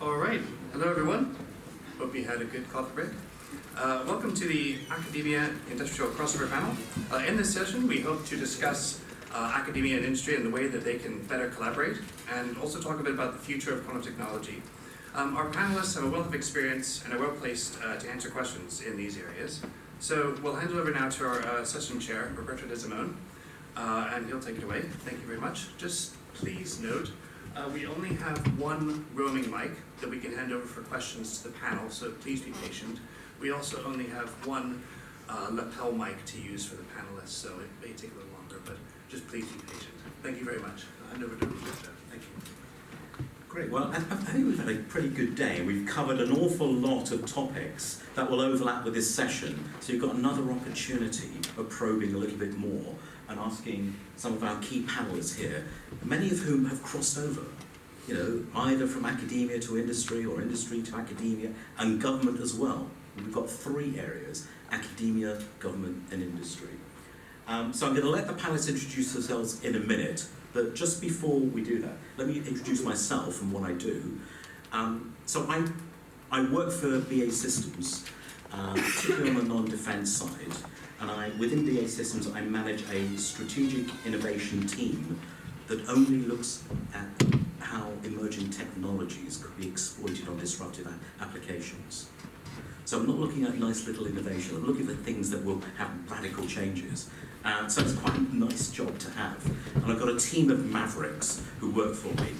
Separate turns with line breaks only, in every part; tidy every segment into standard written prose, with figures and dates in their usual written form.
All right. Hello, everyone. Hope you had a good coffee break. Welcome to the Academia Industrial Crossover Panel. In this session, we hope to discuss academia and industry and the way that they can better collaborate, and also talk a bit about the future of quantum technology. Our panelists have a wealth of experience and are well placed to answer questions in these areas. So we'll hand it over now to our session chair, Roberto De Simone, and he'll take it away. Thank you very much. Just please note, we only have one roaming mic that we can hand over for questions to the panel, so please be patient. We also only have one lapel mic to use for the panelists, so it may take a little longer, but just please be patient. Thank you very much. I'll hand over to Roberto. Thank you.
Great. Well, I think we've had a pretty good day. We've covered an awful lot of topics that will overlap with this session, so you've got another opportunity of probing a little bit more and asking some of our key panelists here, many of whom have crossed over, you know, either from academia to industry or industry to academia and government as well. We've got three areas: academia, government and industry. So I'm going to let the panelists introduce themselves in a minute, but just before we do that, let me introduce myself and what I do. So I work for BAE Systems, particularly on the non-defense side, and within BAE Systems I manage a strategic innovation team that only looks at how emerging technologies could be exploited on disruptive applications. So I'm not looking at nice little innovation, I'm looking at things that will have radical changes. So it's quite a nice job to have. And I've got a team of mavericks who work for me.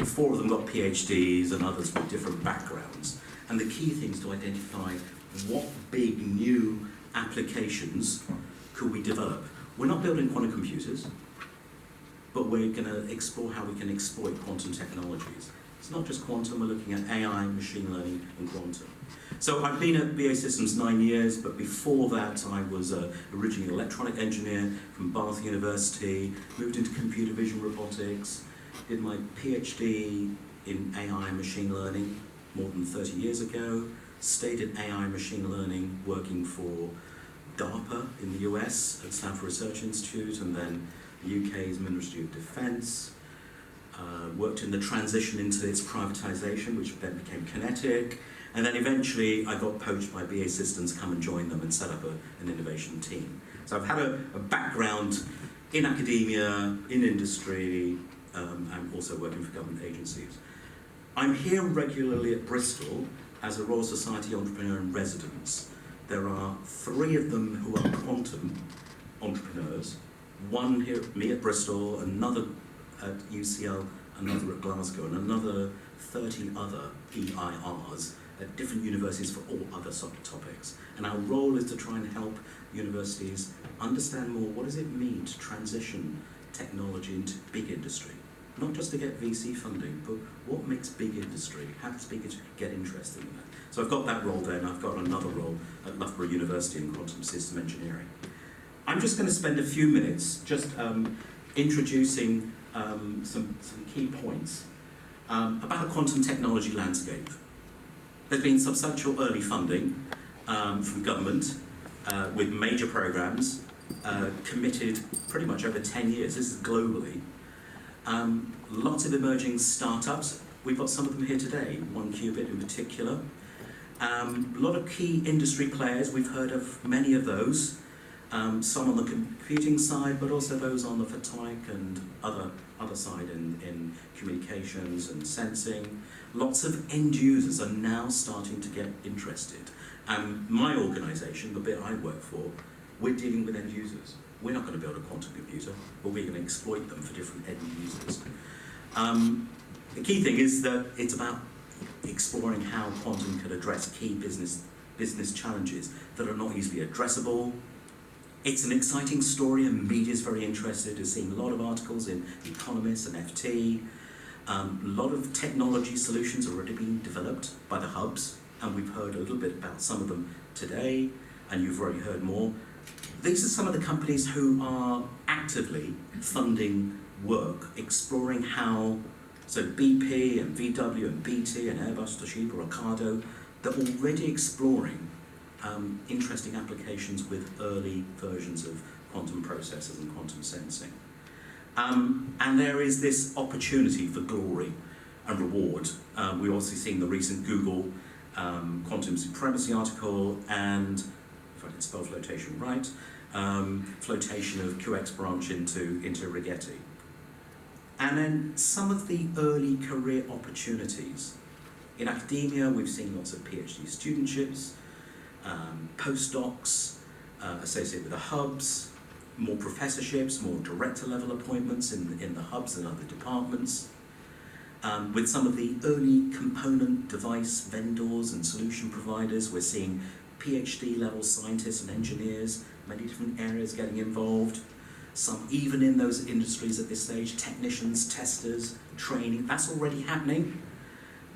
4 of them got PhDs and others with different backgrounds. And the key thing is to identify what big new applications could we develop. We're not building quantum computers, but we're going to explore how we can exploit quantum technologies. It's not just quantum, we're looking at AI, machine learning, and quantum. So I've been at BAE Systems 9 years, but before that I was originally an electronic engineer from Bath University, moved into computer vision robotics, did my PhD in AI and machine learning more than 30 years ago, stayed in AI and machine learning working for DARPA in the US at Stanford Research Institute, and then the UK's Ministry of Defence. Worked in the transition into its privatisation, which then became Kinetic, and then eventually I got poached by BAE Systems to come and join them and set up an innovation team. So I've had a background in academia, in industry, and also working for government agencies. I'm here regularly at Bristol as a Royal Society Entrepreneur in Residence. There are 3 of them who are quantum entrepreneurs, one here, me at Bristol, another at UCL, another at Glasgow, and another 30 other EIRs at different universities for all other subtopics. And our role is to try and help universities understand more what does it mean to transition technology into big industry. Not just to get VC funding, but what makes big industry? How does big industry get interested in that? So I've got that role there, and I've got another role at Loughborough University in quantum system engineering. I'm just going to spend a few minutes just introducing some key points about the quantum technology landscape. There's been substantial early funding from government with major programs committed pretty much over 10 years. This is globally. Lots of emerging startups. We've got some of them here today, 1Qubit in particular. A lot of key industry players, we've heard of many of those. Some on the computing side, but also those on the photonic and other side in communications and sensing. Lots of end users are now starting to get interested. My organisation, the bit I work for, we're dealing with end users. We're not going to build a quantum computer, but we're going to exploit them for different end users. The key thing is that it's about exploring how quantum can address key business challenges that are not easily addressable. It's an exciting story, and media is very interested. We're seeing a lot of articles in The Economist and FT. A lot of technology solutions are already being developed by the hubs, and we've heard a little bit about some of them today, and you've already heard more. These are some of the companies who are actively funding work, exploring how, so BP and VW and BT and Airbus, Toshiba, Ocado, they're already exploring interesting applications with early versions of quantum processors and quantum sensing. And there is this opportunity for glory. and reward. We've obviously seen the recent Google quantum supremacy article and, if I can spell flotation right, flotation of QX branch into Rigetti. And then some of the early career opportunities. In academia, we've seen lots of PhD studentships, postdocs associated with the hubs, more professorships, more director level appointments in the hubs and other departments. With some of the early component device vendors and solution providers, we're seeing PhD level scientists and engineers, many different areas getting involved. Some even in those industries at this stage, technicians, testers, training, that's already happening.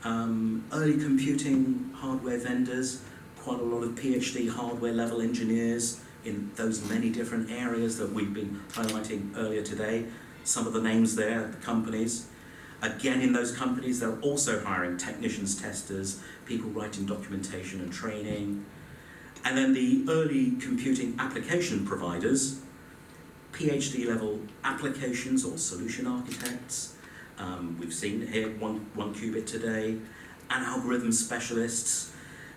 Early computing hardware vendors, quite a lot of PhD hardware level engineers in those many different areas that we've been highlighting earlier today. Some of the names there, the companies. Again, in those companies, they're also hiring technicians, testers, people writing documentation and training. And then the early computing application providers, PhD level applications or solution architects. We've seen here one qubit today, and algorithm specialists,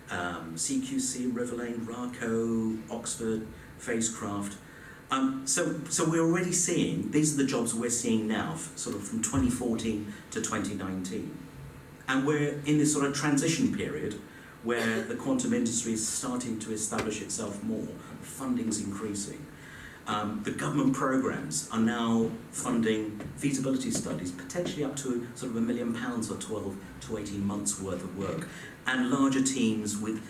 CQC, Riverlane, Raco, Oxford, Phasecraft. So we're already seeing, these are the jobs we're seeing now, sort of from 2014 to 2019. And we're in this sort of transition period where the quantum industry is starting to establish itself more, funding's increasing. The government programs are now funding feasibility studies, potentially up to sort of £1 million or 12 to 18 months worth of work, and larger teams with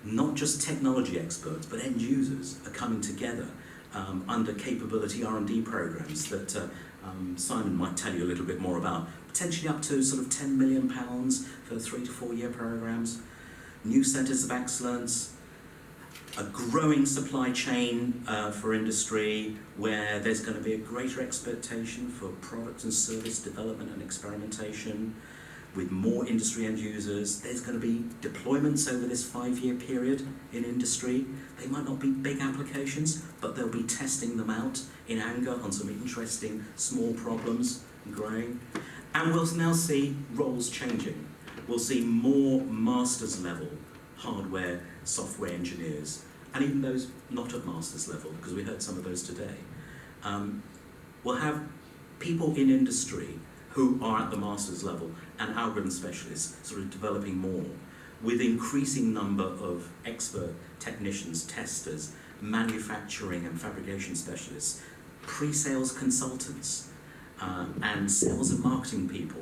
not just technology experts, but end users are coming together under capability R&D programs that Simon might tell you a little bit more about, potentially up to sort of £10 million for 3 to 4 year programs, new centres of excellence, a growing supply chain for industry where there's going to be a greater expectation for product and service development and experimentation with more industry end users. There's going to be deployments over this 5-year period in industry. They might not be big applications, but they'll be testing them out in anger on some interesting small problems and growing. And we'll now see roles changing. We'll see more master's level hardware, software engineers, and even those not at master's level, because we heard some of those today. We'll have people in industry who are at the master's level and algorithm specialists sort of developing more, with increasing number of expert technicians, testers, manufacturing and fabrication specialists, pre-sales consultants, and sales and marketing people,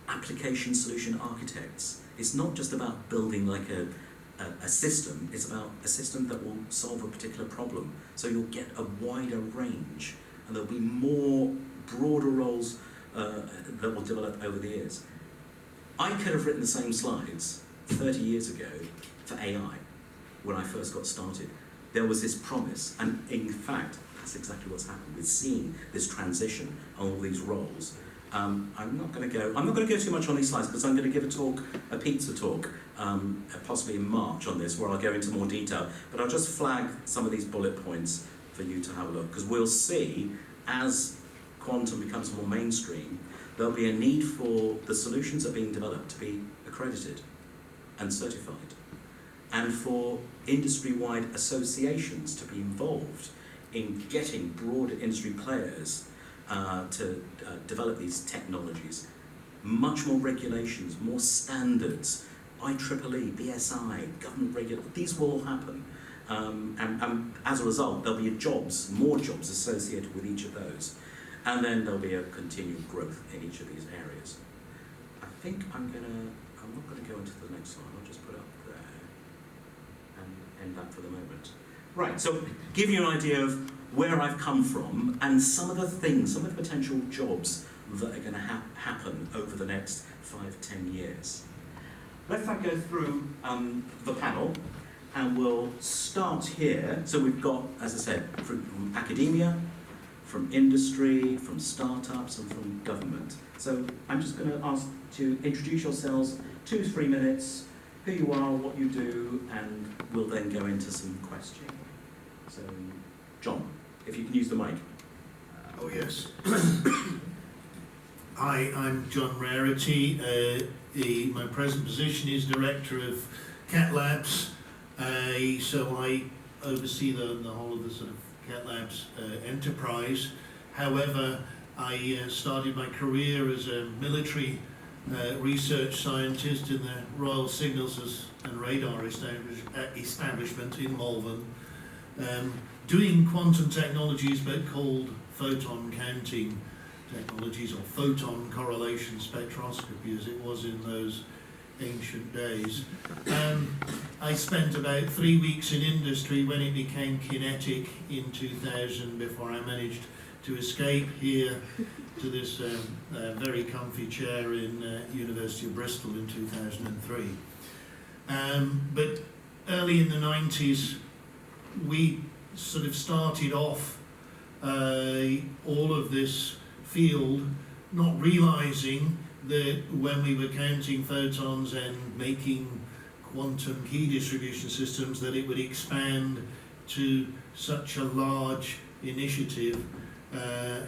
application solution architects. It's not just about building like a system, it's about a system that will solve a particular problem. So you'll get a wider range, and there'll be more broader roles that will develop over the years. I could have written the same slides 30 years ago for AI when I first got started. There was this promise, and in fact, that's exactly what's happened. We're seeing this transition on all these roles. I'm not going to go too much on these slides because I'm going to give a pizza talk, possibly in March on this, where I'll go into more detail. But I'll just flag some of these bullet points for you to have a look, because we'll see as quantum becomes more mainstream, there'll be a need for the solutions that are being developed to be accredited and certified, and for industry-wide associations to be involved in getting broader industry players to develop these technologies. Much more regulations, more standards, IEEE, BSI, government regulations, these will all happen. And as a result, there'll be more jobs associated with each of those. And then there'll be a continued growth in each of these areas. I think I'm not going to go into the next slide, I'll just put it up there and end that for the moment. Right, so give you an idea of where I've come from and some of the potential jobs that are going to happen over the next 5-10 years. Let's now go through the panel, and we'll start here. So we've got, as I said, from academia, from industry, from startups, and from government. So I'm just going to ask to introduce yourselves, 2 to 3 minutes, who you are, what you do, and we'll then go into some questioning. So, John, if you can use the mic.
Oh, yes. Hi, I'm John Rarity. My present position is Director of Cat Labs, so I oversee the whole of the sort of Cat Labs enterprise. However, I started my career as a military research scientist in the Royal Signals and Radar establishment in Malvern, doing quantum technologies but called photon counting technologies, or photon correlation spectroscopy as it was in those ancient days. I spent about 3 weeks in industry when it became kinetic in 2000 before I managed to escape here to this very comfy chair in University of Bristol in 2003. But early in the 90s we sort of started off all of this field, not realizing that when we were counting photons and making quantum key distribution systems that it would expand to such a large initiative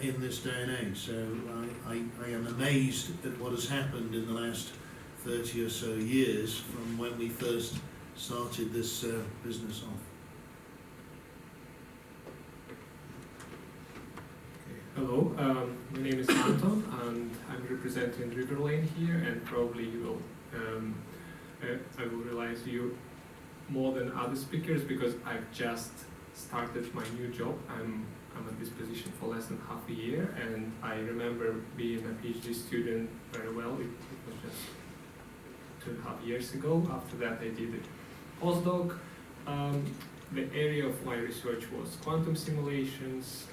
in this day and age. So I am amazed at what has happened in the last 30 or so years from when we first started this business off.
Hello, my name is Anton and I'm representing Riverlane here, and probably you will, I will realize you more than other speakers because I've just started my new job. I'm at this position for less than half a year, and I remember being a PhD student very well. It was just 2.5 years ago. After that I did a postdoc. The area of my research was quantum simulations.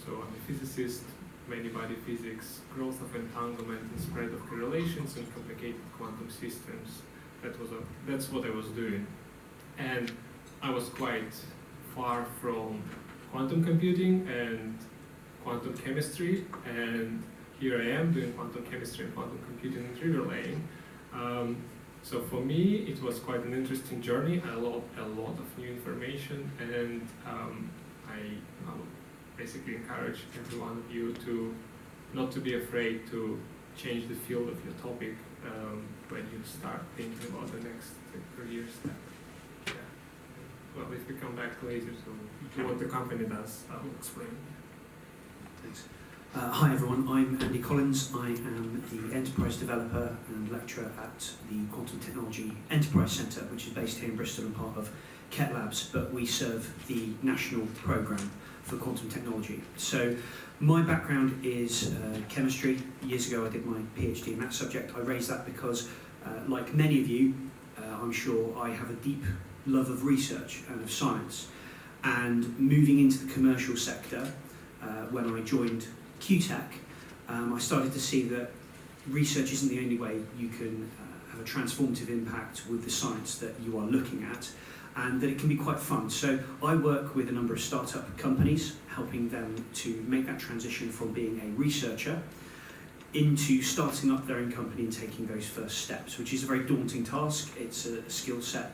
So I'm a physicist, many body physics, growth of entanglement and spread of correlations in complicated quantum systems. That's what I was doing. And I was quite far from quantum computing and quantum chemistry, and here I am doing quantum chemistry and quantum computing in Riverlane. So for me it was quite an interesting journey. I learned a lot of new information, and I basically encourage every one of you to not to be afraid to change the field of your topic when you start thinking about the next career step. Yeah. Well, if we come back later to what the company does, I will explain.
Thanks. Hi everyone, I'm Andy Collins. I am the Enterprise Developer and Lecturer at the Quantum Technology Enterprise Centre, which is based here in Bristol and part of Cat Labs, but we serve the national programme for quantum technology. So my background is chemistry. Years ago I did my PhD in that subject. I raise that because, like many of you, I'm sure I have a deep love of research and of science. And moving into the commercial sector, when I joined QTech, I started to see that research isn't the only way you can have a transformative impact with the science that you are looking at, and that it can be quite fun. So I work with a number of startup companies, helping them to make that transition from being a researcher into starting up their own company and taking those first steps, which is a very daunting task. It's a skill set.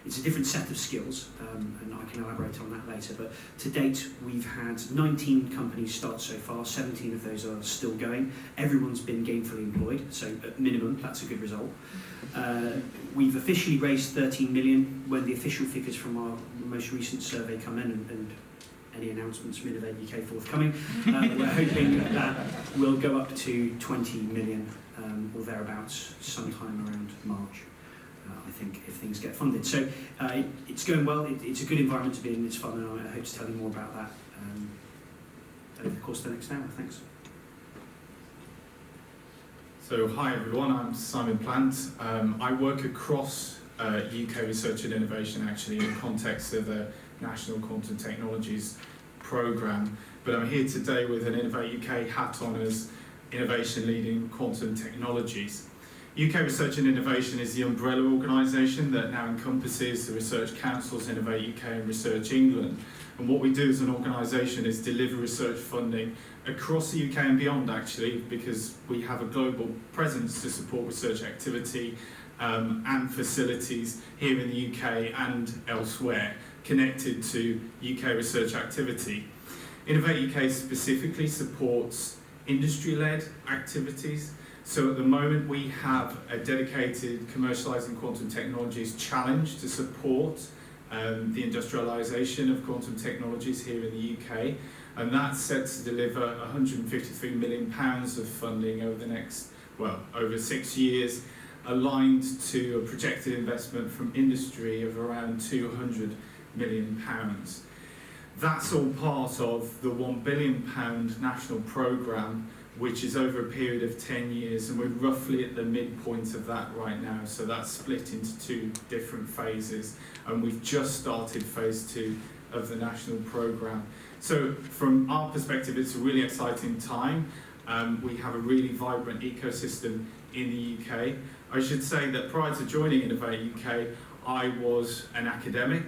It's a different set of skills, and I can elaborate on that later. But to date, we've had 19 companies start so far. 17 of those are still going. Everyone's been gainfully employed, so at minimum, that's a good result. We've officially raised 13 million. When the official figures from our most recent survey come in, and any announcements from Innovate UK forthcoming, we're hoping that will go up to 20 million or thereabouts sometime around March. I think, if things get funded. So it's going well. It's a good environment to be in. It's fun, and I hope to tell you more about that over the course of the next hour. Thanks.
So hi everyone, I'm Simon Plant. I work across UK research and innovation, actually in the context of the National Quantum Technologies Programme, but I'm here today with an Innovate UK hat on as Innovation Leading Quantum Technologies. UK Research and Innovation is the umbrella organisation that now encompasses the Research Council's Innovate UK and Research England. And what we do as an organisation is deliver research funding across the UK and beyond, actually, because we have a global presence to support research activity and facilities here in the UK and elsewhere connected to UK research activity. Innovate UK specifically supports industry-led activities. So at the moment we have a dedicated commercialising quantum technologies challenge to support the industrialisation of quantum technologies here in the UK, and that's set to deliver £153 million of funding over the next, over 6 years, aligned to a projected investment from industry of around £200 million. That's all part of the £1 billion national programme, which is over a period of 10 years, and we're roughly at the midpoint of that right now. So that's split into 2 different phases, and we've just started phase 2 of the national programme. So from our perspective, it's a really exciting time. We have a really vibrant ecosystem in the UK. I should say that prior to joining Innovate UK, I was an academic.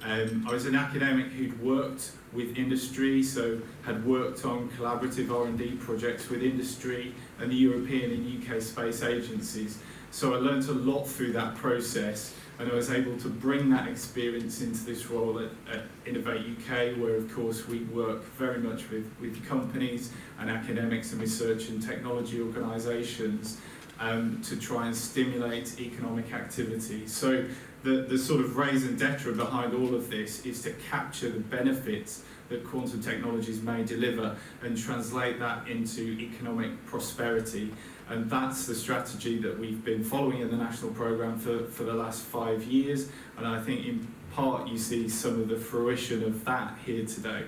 I was an academic who'd worked with industry, so had worked on collaborative R&D projects with industry and the European and UK space agencies. So I learned a lot through that process, and I was able to bring that experience into this role at Innovate UK, where of course we work very much with companies and academics and research and technology organisations to try and stimulate economic activity. So the sort of raison d'etre behind all of this is to capture the benefits that quantum technologies may deliver and translate that into economic prosperity. And that's the strategy that we've been following in the national programme for the last 5 years. And I think in part you see some of the fruition of that here today.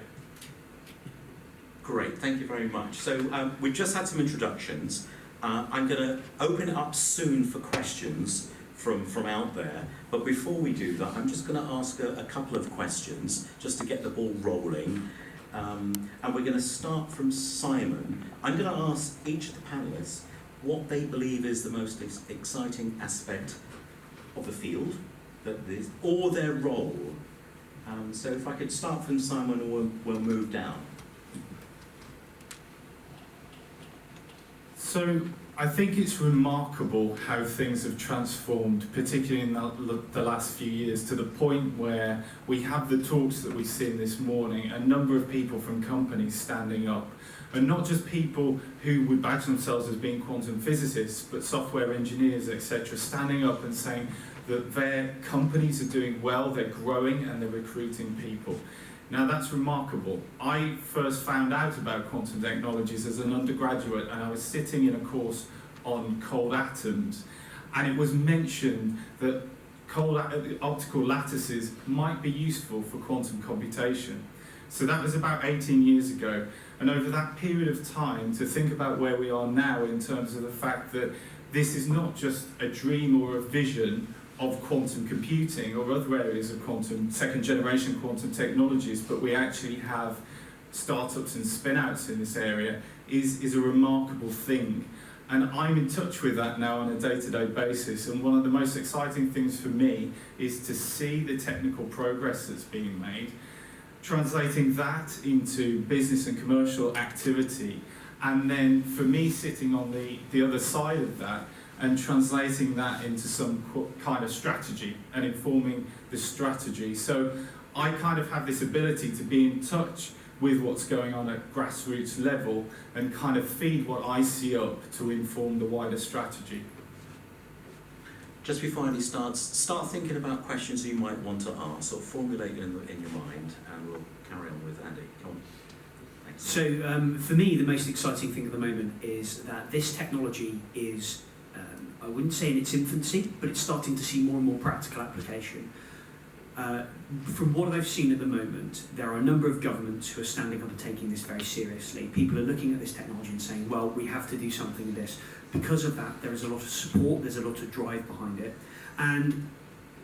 Great, thank you very much. So we've just had some introductions. I'm going to open it up soon for questions from out there, but before we do that, I'm just going to ask a couple of questions just to get the ball rolling, and we're going to start from Simon. I'm going to ask each of the panellists what they believe is the most exciting aspect of the field, or their role. So if I could start from Simon, we'll move down.
So I think it's remarkable how things have transformed, particularly in the last few years, to the point where we have the talks that we've seen this morning, a number of people from companies standing up, and not just people who would badge themselves as being quantum physicists, but software engineers, etc., standing up and saying that their companies are doing well, they're growing, and they're recruiting people. Now that's remarkable. I first found out about quantum technologies as an undergraduate, and I was sitting in a course on cold atoms, and it was mentioned that optical lattices might be useful for quantum computation. So that was about 18 years ago, and over that period of time, to think about where we are now in terms of the fact that this is not just a dream or a vision of quantum computing or other areas of quantum, second generation quantum technologies, but we actually have startups and spin-outs in this area is a remarkable thing. And I'm in touch with that now on a day-to-day basis, and one of the most exciting things for me is to see the technical progress that's being made, translating that into business and commercial activity, and then for me sitting on the other side of that and translating that into some kind of strategy and informing the strategy. So I kind of have this ability to be in touch with what's going on at grassroots level and kind of feed what I see up to inform the wider strategy.
Just before Andy starts, start thinking about questions you might want to ask or formulate in your mind, and we'll carry on with Andy. Come on. Thanks.
So for me, the most exciting thing at the moment is that this technology is, I wouldn't say in its infancy, but it's starting to see more and more practical application. From what I've seen at the moment, there are a number of governments who are standing up and taking this very seriously. People are looking at this technology and saying, well, we have to do something with this. Because of that, there is a lot of support, there's a lot of drive behind it. And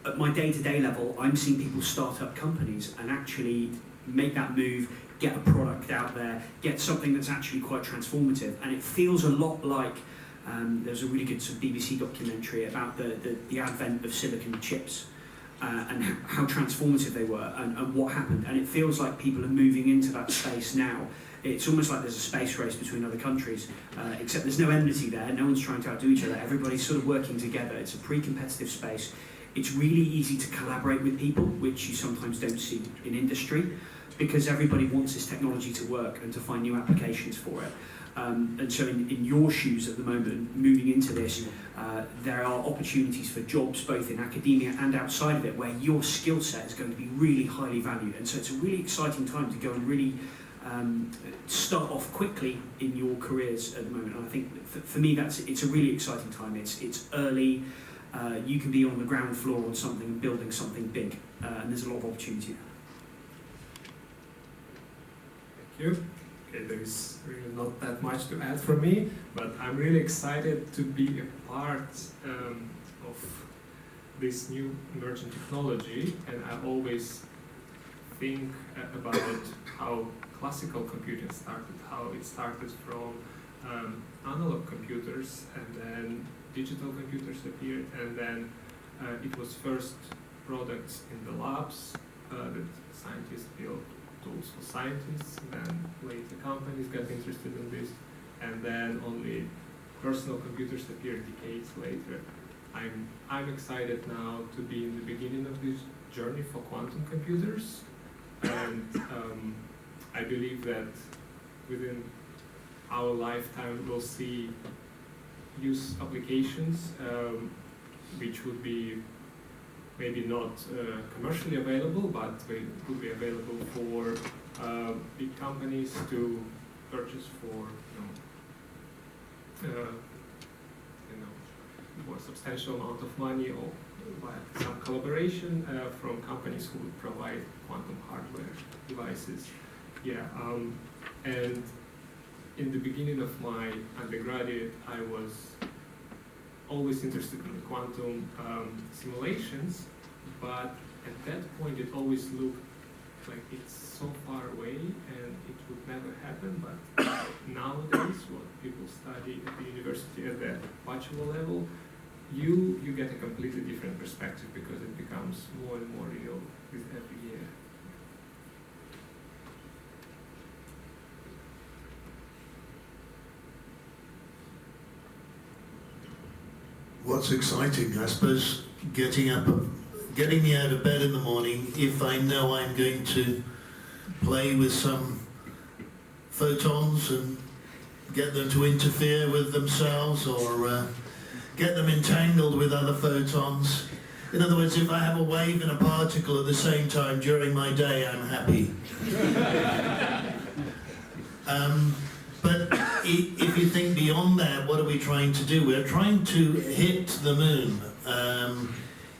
at my day-to-day level, I'm seeing people start up companies and actually make that move, get a product out there, get something that's actually quite transformative. And it feels a lot like, there's a really good sort of BBC documentary about the advent of silicon chips. And how transformative they were and what happened. And it feels like people are moving into that space now. It's almost like there's a space race between other countries, except there's no enmity there. No one's trying to outdo each other. Everybody's sort of working together. It's a pre-competitive space. It's really easy to collaborate with people, which you sometimes don't see in industry, because everybody wants this technology to work and to find new applications for it. And so in your shoes at the moment, moving into this, there are opportunities for jobs both in academia and outside of it where your skill set is going to be really highly valued. And so it's a really exciting time to go and really start off quickly in your careers at the moment. And I think for me it's a really exciting time. It's early. You can be on the ground floor on something and building something big, and there's a lot of opportunity there.
Thank you. Okay, there is really not that much to add from me, but I'm really excited to be a part of this new emerging technology, and I always think about how classical computing started, how it started from analog computers, and then digital computers appeared, and then it was first products in the labs that scientists built tools for scientists, then later companies got interested in this, and then only personal computers appeared decades later. I'm excited now to be in the beginning of this journey for quantum computers, and I believe that within our lifetime we'll see use applications which would be maybe not commercially available, but they would be available for big companies to purchase for for a substantial amount of money, or by some collaboration from companies who would provide quantum hardware devices. Yeah, and in the beginning of my undergraduate, I was always interested in quantum simulations, but at that point it always looked like it's so far away and it would never happen. But nowadays, what people study at the university at the bachelor level, you get a completely different perspective because it becomes more and more real with every year.
What's exciting, I suppose, getting me out of bed in the morning if I know I'm going to play with some photons and get them to interfere with themselves, or get them entangled with other photons. In other words, if I have a wave and a particle at the same time during my day, I'm happy. But if you think beyond that, what are we trying to do? We're trying to hit the moon.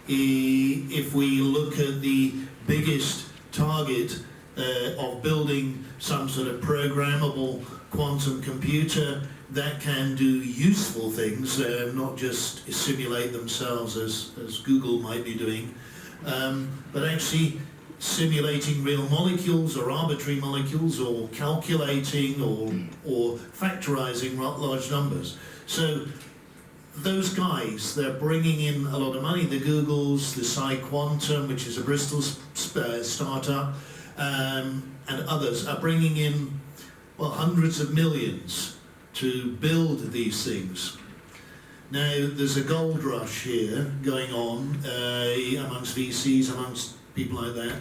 If we look at the biggest target of building some sort of programmable quantum computer that can do useful things, not just simulate themselves as Google might be doing, but actually simulating real molecules or arbitrary molecules, or calculating or factorizing large numbers. So those guys, they're bringing in a lot of money. The Googles, the CiQ2020, which is a Bristol startup, and others are bringing in, well, hundreds of millions to build these things. Now, there's a gold rush here going on amongst VCs, amongst people like that,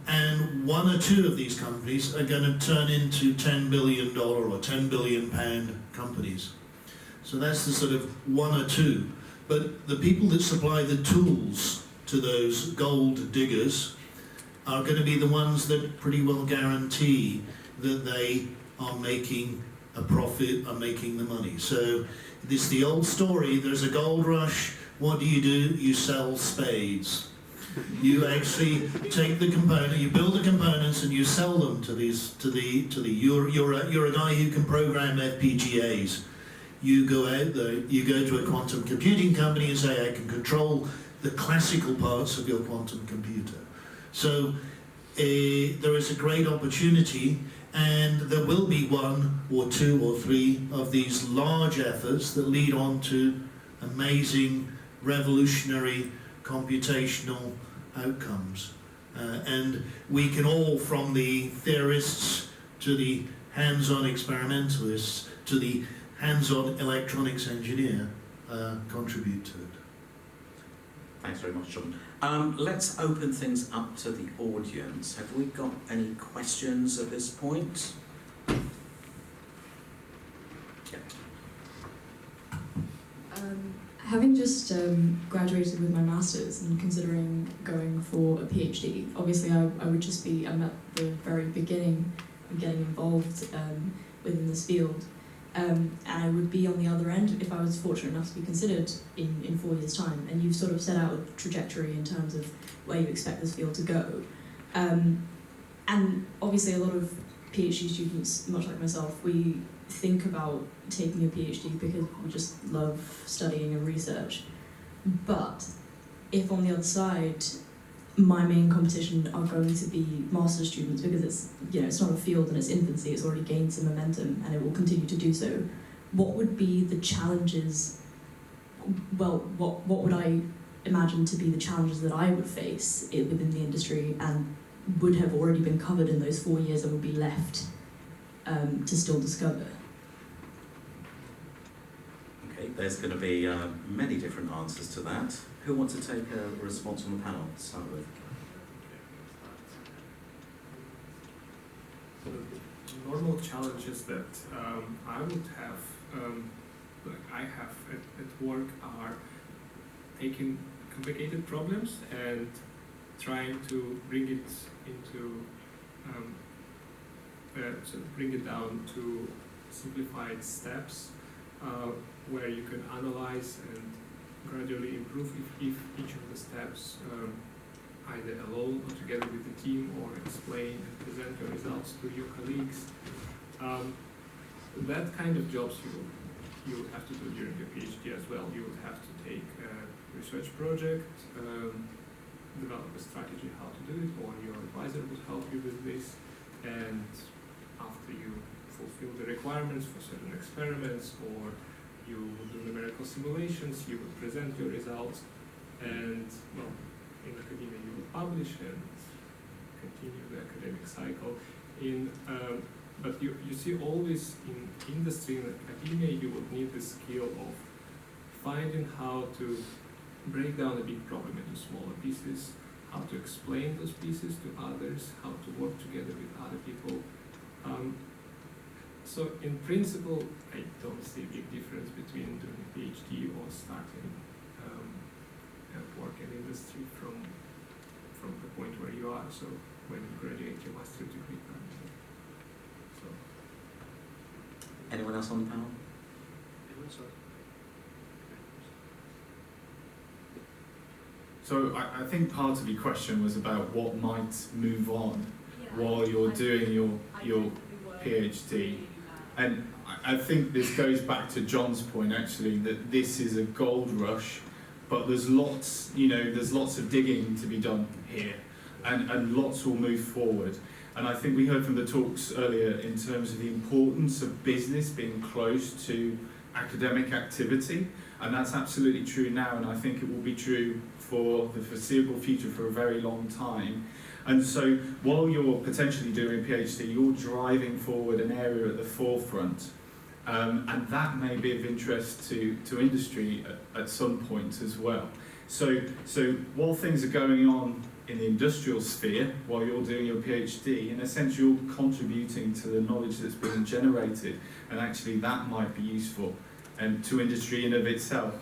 and one or two of these companies are going to turn into $10 billion or £10 billion companies. So that's the sort of one or two. But the people that supply the tools to those gold diggers are going to be the ones that pretty well guarantee that they are making a profit, are making the money. So this is the old story. There's a gold rush. What do? You sell spades. You actually take the component, you build the components, and you sell them to you're a guy who can program FPGAs. You go out there, you go to a quantum computing company and say, I can control the classical parts of your quantum computer. So there is a great opportunity, and there will be one or two or three of these large efforts that lead on to amazing, revolutionary computational outcomes. And we can all, from the theorists to the hands-on experimentalists to the hands-on electronics engineer, contribute to it.
Thanks very much, John. Let's open things up to the audience. Have we got any questions at this point?
Having just graduated with my master's and considering going for a PhD, obviously I'm at the very beginning of getting involved within this field. And I would be on the other end if I was fortunate enough to be considered in 4 years' time. And you've sort of set out a trajectory in terms of where you expect this field to go. And obviously a lot of PhD students, much like myself, we think about taking a PhD because we just love studying and research. But if on the other side, my main competition are going to be master's students, because it's not a field in its infancy, it's already gained some momentum and it will continue to do so. What would be the challenges? Well, what would I imagine to be the challenges that I would face within the industry and would have already been covered in those 4 years and would be left to still discover?
Okay, there's going to be many different answers to that. Who wants to take a response from the panel to start with?
The normal challenges that I would have, I have at work, are taking complicated problems and trying to bring it into, bring it down to simplified steps where you can analyze and gradually improve if each of the steps, either alone or together with the team, or explain and present your results to your colleagues. That kind of jobs you would have to do during your PhD as well. You would have to take a research project, develop a strategy how to do it, or your advisor would help you with this, and after you fulfill the requirements for certain experiments, or you do numerical simulations, you would present your results, and, well, in academia you will publish and continue the academic cycle. But you see, always in industry and academia, you would need the skill of finding how to break down a big problem into smaller pieces, how to explain those pieces to others, how to work together with other people. So in principle, I don't see a big difference between doing a PhD or starting work in industry from the point where you are. So when you graduate your master's degree. So.
Anyone else on the panel?
So I think part of your question was about what might move on while you're doing your PhD. And I think this goes back to John's point, actually, that this is a gold rush, but there's lots of digging to be done here, and lots will move forward. And I think we heard from the talks earlier in terms of the importance of business being close to academic activity, and that's absolutely true now, and I think it will be true for the foreseeable future for a very long time. And so while you're potentially doing a PhD, you're driving forward an area at the forefront, and that may be of interest to industry at some point as well. So while things are going on in the industrial sphere, while you're doing your PhD, in a sense you're contributing to the knowledge that's being generated, and actually that might be useful to industry in of itself.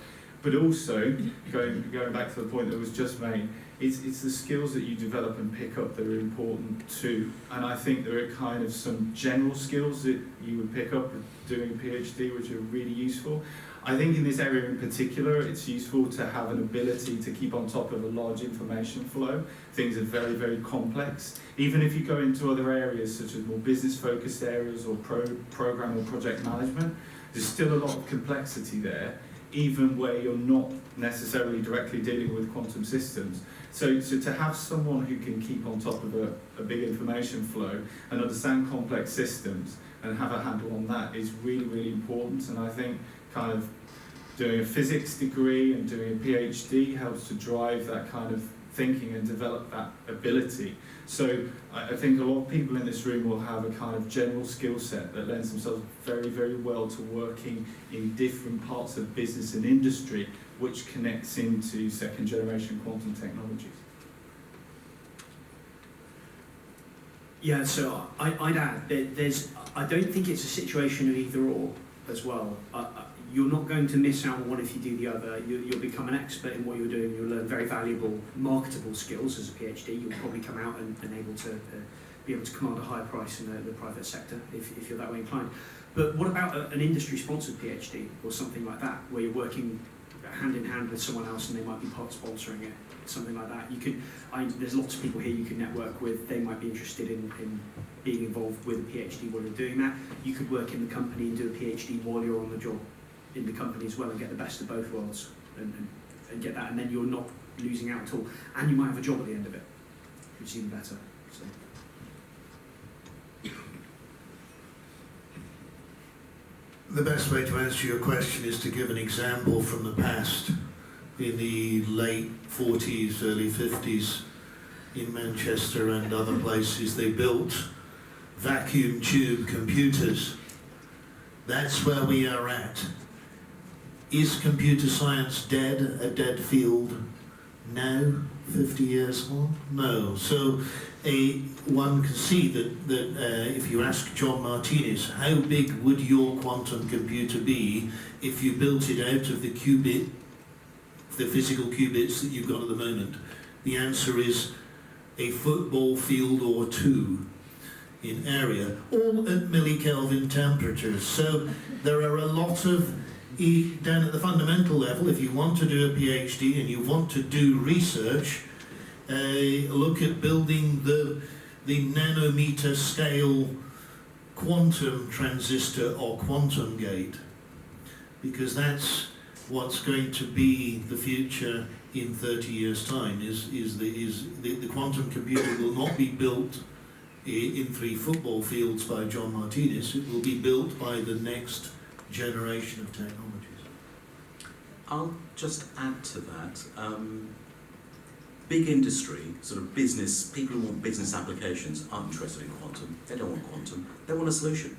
But also, going back to the point that was just made, it's the skills that you develop and pick up that are important too. And I think there are kind of some general skills that you would pick up doing a PhD which are really useful. I think in this area in particular, it's useful to have an ability to keep on top of a large information flow. Things are very, very complex. Even if you go into other areas such as more business-focused areas or program or project management, there's still a lot of complexity there, even where you're not necessarily directly dealing with quantum systems. So to have someone who can keep on top of a big information flow and understand complex systems and have a handle on that is really, really important. And I think kind of doing a physics degree and doing a PhD helps to drive that kind of thinking and develop that ability. So I think a lot of people in this room will have a kind of general skill set that lends themselves very, very well to working in different parts of business and industry, which connects into second generation quantum technologies.
Yeah, so I'd add that I don't think it's a situation of either or as well. you're not going to miss out on one if you do the other. You'll become an expert in what you're doing. You'll learn very valuable, marketable skills as a PhD. You'll probably come out and able to be able to command a higher price in the private sector if you're that way inclined. But what about an industry-sponsored PhD or something like that, where you're working hand in hand with someone else and they might be part sponsoring it, something like that? There's lots of people here you can network with. They might be interested in being involved with a PhD while you're doing that. You could work in the company and do a PhD while you're on the job in the company as well and get the best of both worlds and get that, and then you're not losing out at all. And you might have a job at the end of it, which is even better. So.
The best way to answer your question is to give an example from the past. In the late 40s, early 50s, in Manchester and other places, they built vacuum tube computers. That's where we are at. Is computer science dead, a dead field now, 50 years on? No. So one can see that if you ask John Martinez, how big would your quantum computer be if you built it out of the qubit, the physical qubits that you've got at the moment? The answer is a football field or two in area, all at millikelvin temperatures. So there are a lot of, down at the fundamental level, if you want to do a PhD and you want to do research, look at building the nanometer scale quantum transistor or quantum gate, because that's what's going to be the future in 30 years' time. The quantum computer will not be built in 3 football fields by John Martinez. It will be built by the next generation of technologies.
I'll just add to that. Big industry, sort of business, people who want business applications aren't interested in quantum. They don't want quantum. They want a solution.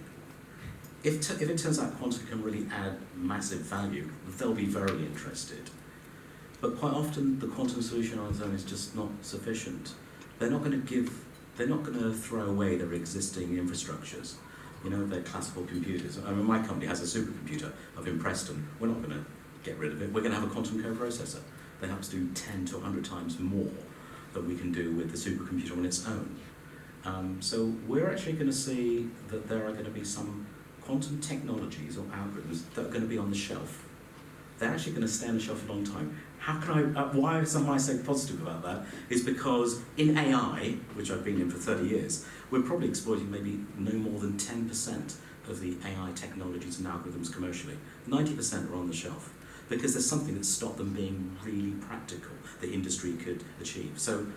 If it turns out quantum can really add massive value, they'll be very interested. But quite often, the quantum solution on its own is just not sufficient. They're not going to throw away their existing infrastructures. You know, their classical computers. I mean, my company has a supercomputer up in Preston. We're not going to get rid of it. We're going to have a quantum coprocessor that helps do 10 to 100 times more than we can do with the supercomputer on its own. So we're actually going to see that there are going to be some quantum technologies or algorithms that are going to be on the shelf. They're actually going to stay on the shelf for a long time. Why am I so positive about that? Is because in AI, which I've been in for 30 years, we're probably exploiting maybe no more than 10% of the AI technologies and algorithms commercially. 90% are on the shelf, because there's something that stopped them being really practical that industry could achieve. So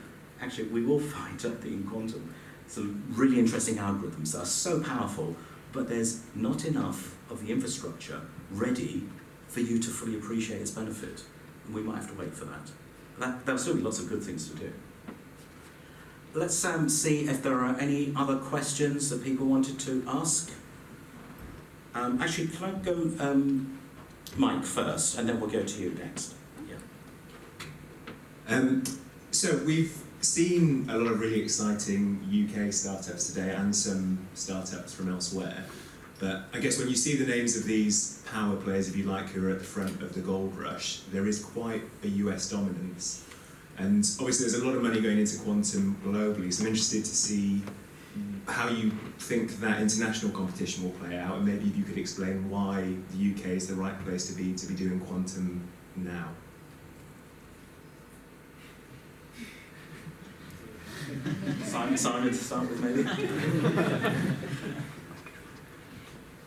actually we will find that in quantum some really interesting algorithms that are so powerful, but there's not enough of the infrastructure ready for you to fully appreciate its benefit. And we might have to wait for that. There'll still be lots of good things to do. Let's see if there are any other questions that people wanted to ask. Actually, can I go Mike first, and then we'll go to you next. Yeah.
So we've seen a lot of really exciting UK startups today and some startups from elsewhere. But I guess when you see the names of these power players, if you like, who are at the front of the gold rush, there is quite a US dominance. And obviously there's a lot of money going into quantum globally, so I'm interested to see how you think that international competition will play out, and maybe if you could explain why the UK is the right place to be doing quantum now.
Simon to start with, maybe.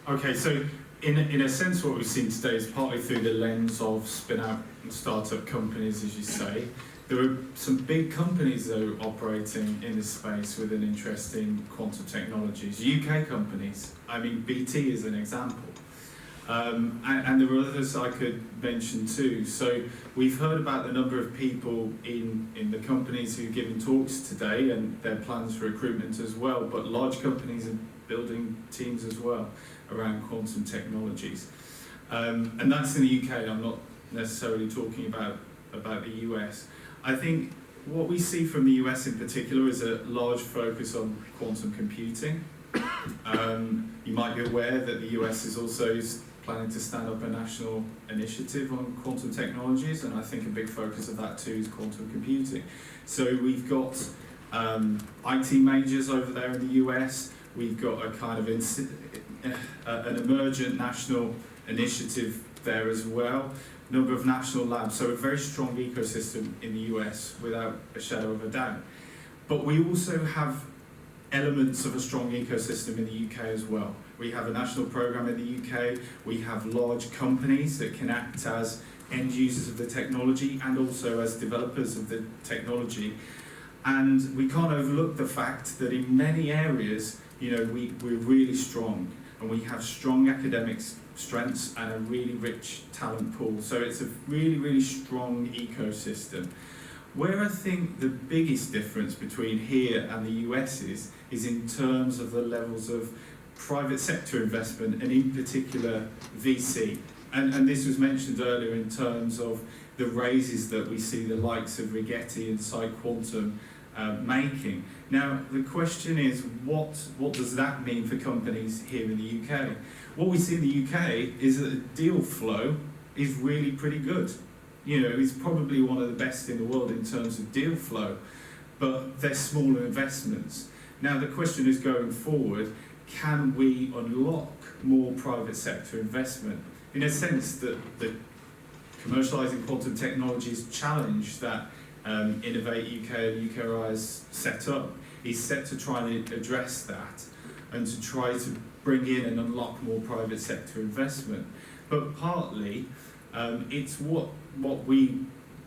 Okay, so in a sense what we've seen today is partly through the lens of spin-out and start-up companies, as you say. There are some big companies, though, operating in this space with an interest in quantum technologies. UK companies, I mean, BT is an example. And there are others I could mention too. So we've heard about the number of people in the companies who've given talks today and their plans for recruitment as well, but large companies are building teams as well around quantum technologies. And that's in the UK, I'm not necessarily talking about the US. I think what we see from the US in particular is a large focus on quantum computing. You might be aware that the US is also planning to stand up a national initiative on quantum technologies, and I think a big focus of that too is quantum computing. So we've got IT majors over there in the US. We've got a kind of an emergent national initiative there as well. Number of national labs, so a very strong ecosystem in the US without a shadow of a doubt. But we also have elements of a strong ecosystem in the UK as well. We have a national program in the UK, we have large companies that can act as end users of the technology and also as developers of the technology. And we can't overlook the fact that in many areas, you know, we're really strong, and we have strong academic strengths and a really rich talent pool. So it's a really, really strong ecosystem. Where I think the biggest difference between here and the US is in terms of the levels of private sector investment, and in particular VC. And this was mentioned earlier in terms of the raises that we see the likes of Rigetti and CiQ2020 making. Now, the question is, what does that mean for companies here in the UK? What we see in the UK is that the deal flow is really pretty good. You know, it's probably one of the best in the world in terms of deal flow, but they're smaller investments. Now, the question is, going forward, can we unlock more private sector investment? In a sense that the commercialising quantum technologies challenge that Innovate UK and UKRI's set up is set to try and address that and to try to bring in and unlock more private sector investment. But partly, it's what we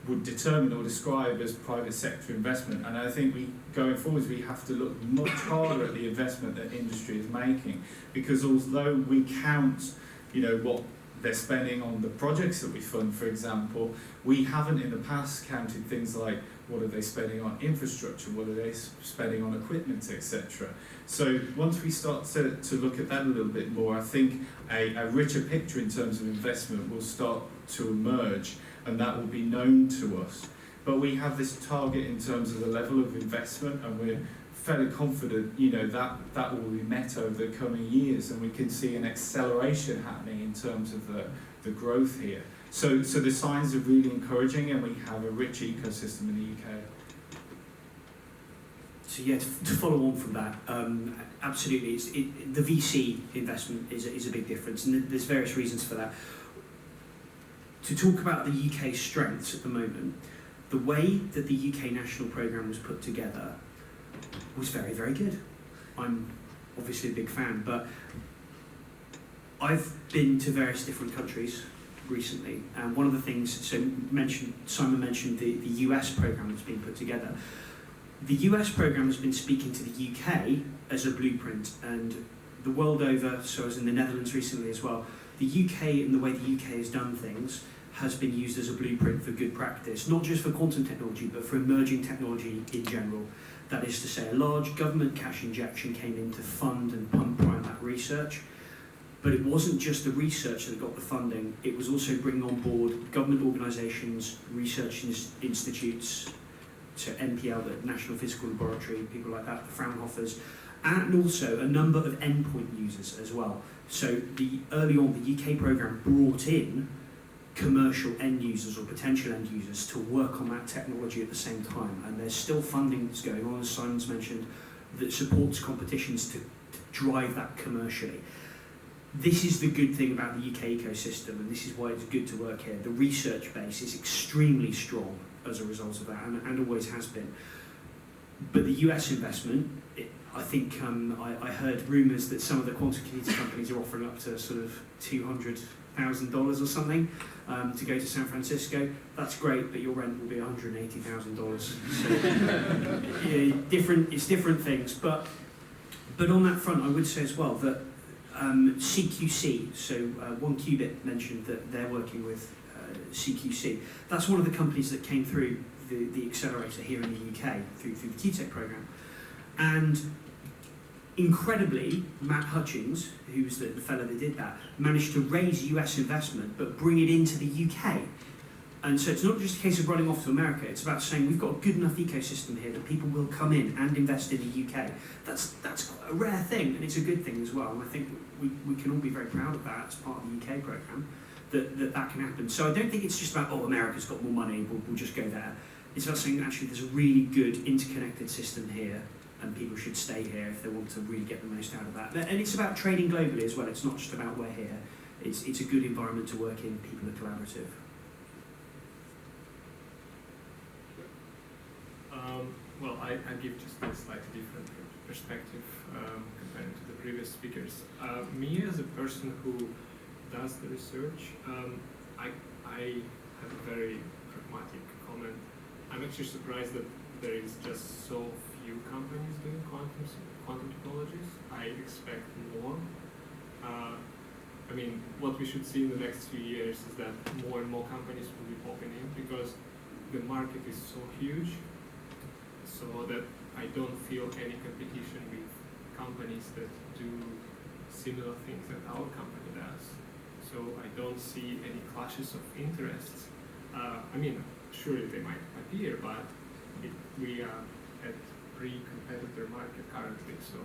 would determine or describe as private sector investment. And I think going forward, we have to look much harder at the investment that industry is making, because although we count, you know, what they're spending on the projects that we fund, for example, we haven't in the past counted things like what are they spending on infrastructure, what are they spending on equipment, etc. So once we start to look at that a little bit more, I think a richer picture in terms of investment will start to emerge, and that will be known to us. But we have this target in terms of the level of investment, and we're fairly confident, you know, that will be met over the coming years, and we can see an acceleration happening in terms of the growth here. So the signs are really encouraging, and we have a rich ecosystem in the UK.
So yeah, to follow on from that, absolutely, the VC investment is a big difference, and there's various reasons for that. To talk about the UK strengths at the moment, the way that the UK national programme was put together was very, very good. I'm obviously a big fan, but I've been to various different countries recently, and one of the things, Simon mentioned the US programme that's been put together. The US programme has been speaking to the UK as a blueprint, and the world over, so as in the Netherlands recently as well, the UK and the way the UK has done things has been used as a blueprint for good practice, not just for quantum technology, but for emerging technology in general. That is to say, a large government cash injection came in to fund and pump prime that research. But it wasn't just the research that got the funding, it was also bringing on board government organisations, research institutes, so NPL, the National Physical Laboratory, people like that, the Fraunhofers, and also a number of endpoint users as well. So early on, the UK programme brought in commercial end users or potential end users to work on that technology at the same time, and there's still funding that's going on, as Simon's mentioned, that supports competitions to drive that commercially. This is the good thing about the UK ecosystem, and this is why it's good to work here. The research base is extremely strong as a result of that, and always has been. But the US investment, I think I heard rumours that some of the quantum computing companies are offering up to sort of $200,000 or something to go to San Francisco. That's great, but your rent will be $180,000. So it's different things. But on that front, I would say as well that CQC, so 1Qubit mentioned that they're working with CQC. That's one of the companies that came through the accelerator here in the UK through the QTech programme. And incredibly, Matt Hutchings, who's the fellow that did that, managed to raise US investment but bring it into the UK. And so it's not just a case of running off to America, it's about saying we've got a good enough ecosystem here that people will come in and invest in the UK. That's quite a rare thing, and it's a good thing as well. And I think we can all be very proud of that as part of the UK programme, that can happen. So I don't think it's just about, oh, America's got more money, we'll just go there. It's about saying actually there's a really good interconnected system here, and people should stay here if they want to really get the most out of that. And it's about trading globally as well. It's not just about we're here. It's a good environment to work in. People are collaborative.
Well, I give just a slightly different perspective compared to the previous speakers. Me as a person who does the research, I have a very pragmatic comment. I'm actually surprised that there is just so few companies doing quantum technologies. I expect more. I mean, what we should see in the next few years is that more and more companies will be popping in because the market is so huge, so that I don't feel any competition with companies that do similar things that our company does. So I don't see any clashes of interests. I mean, surely they might appear, but we are at pre-competitor market currently, so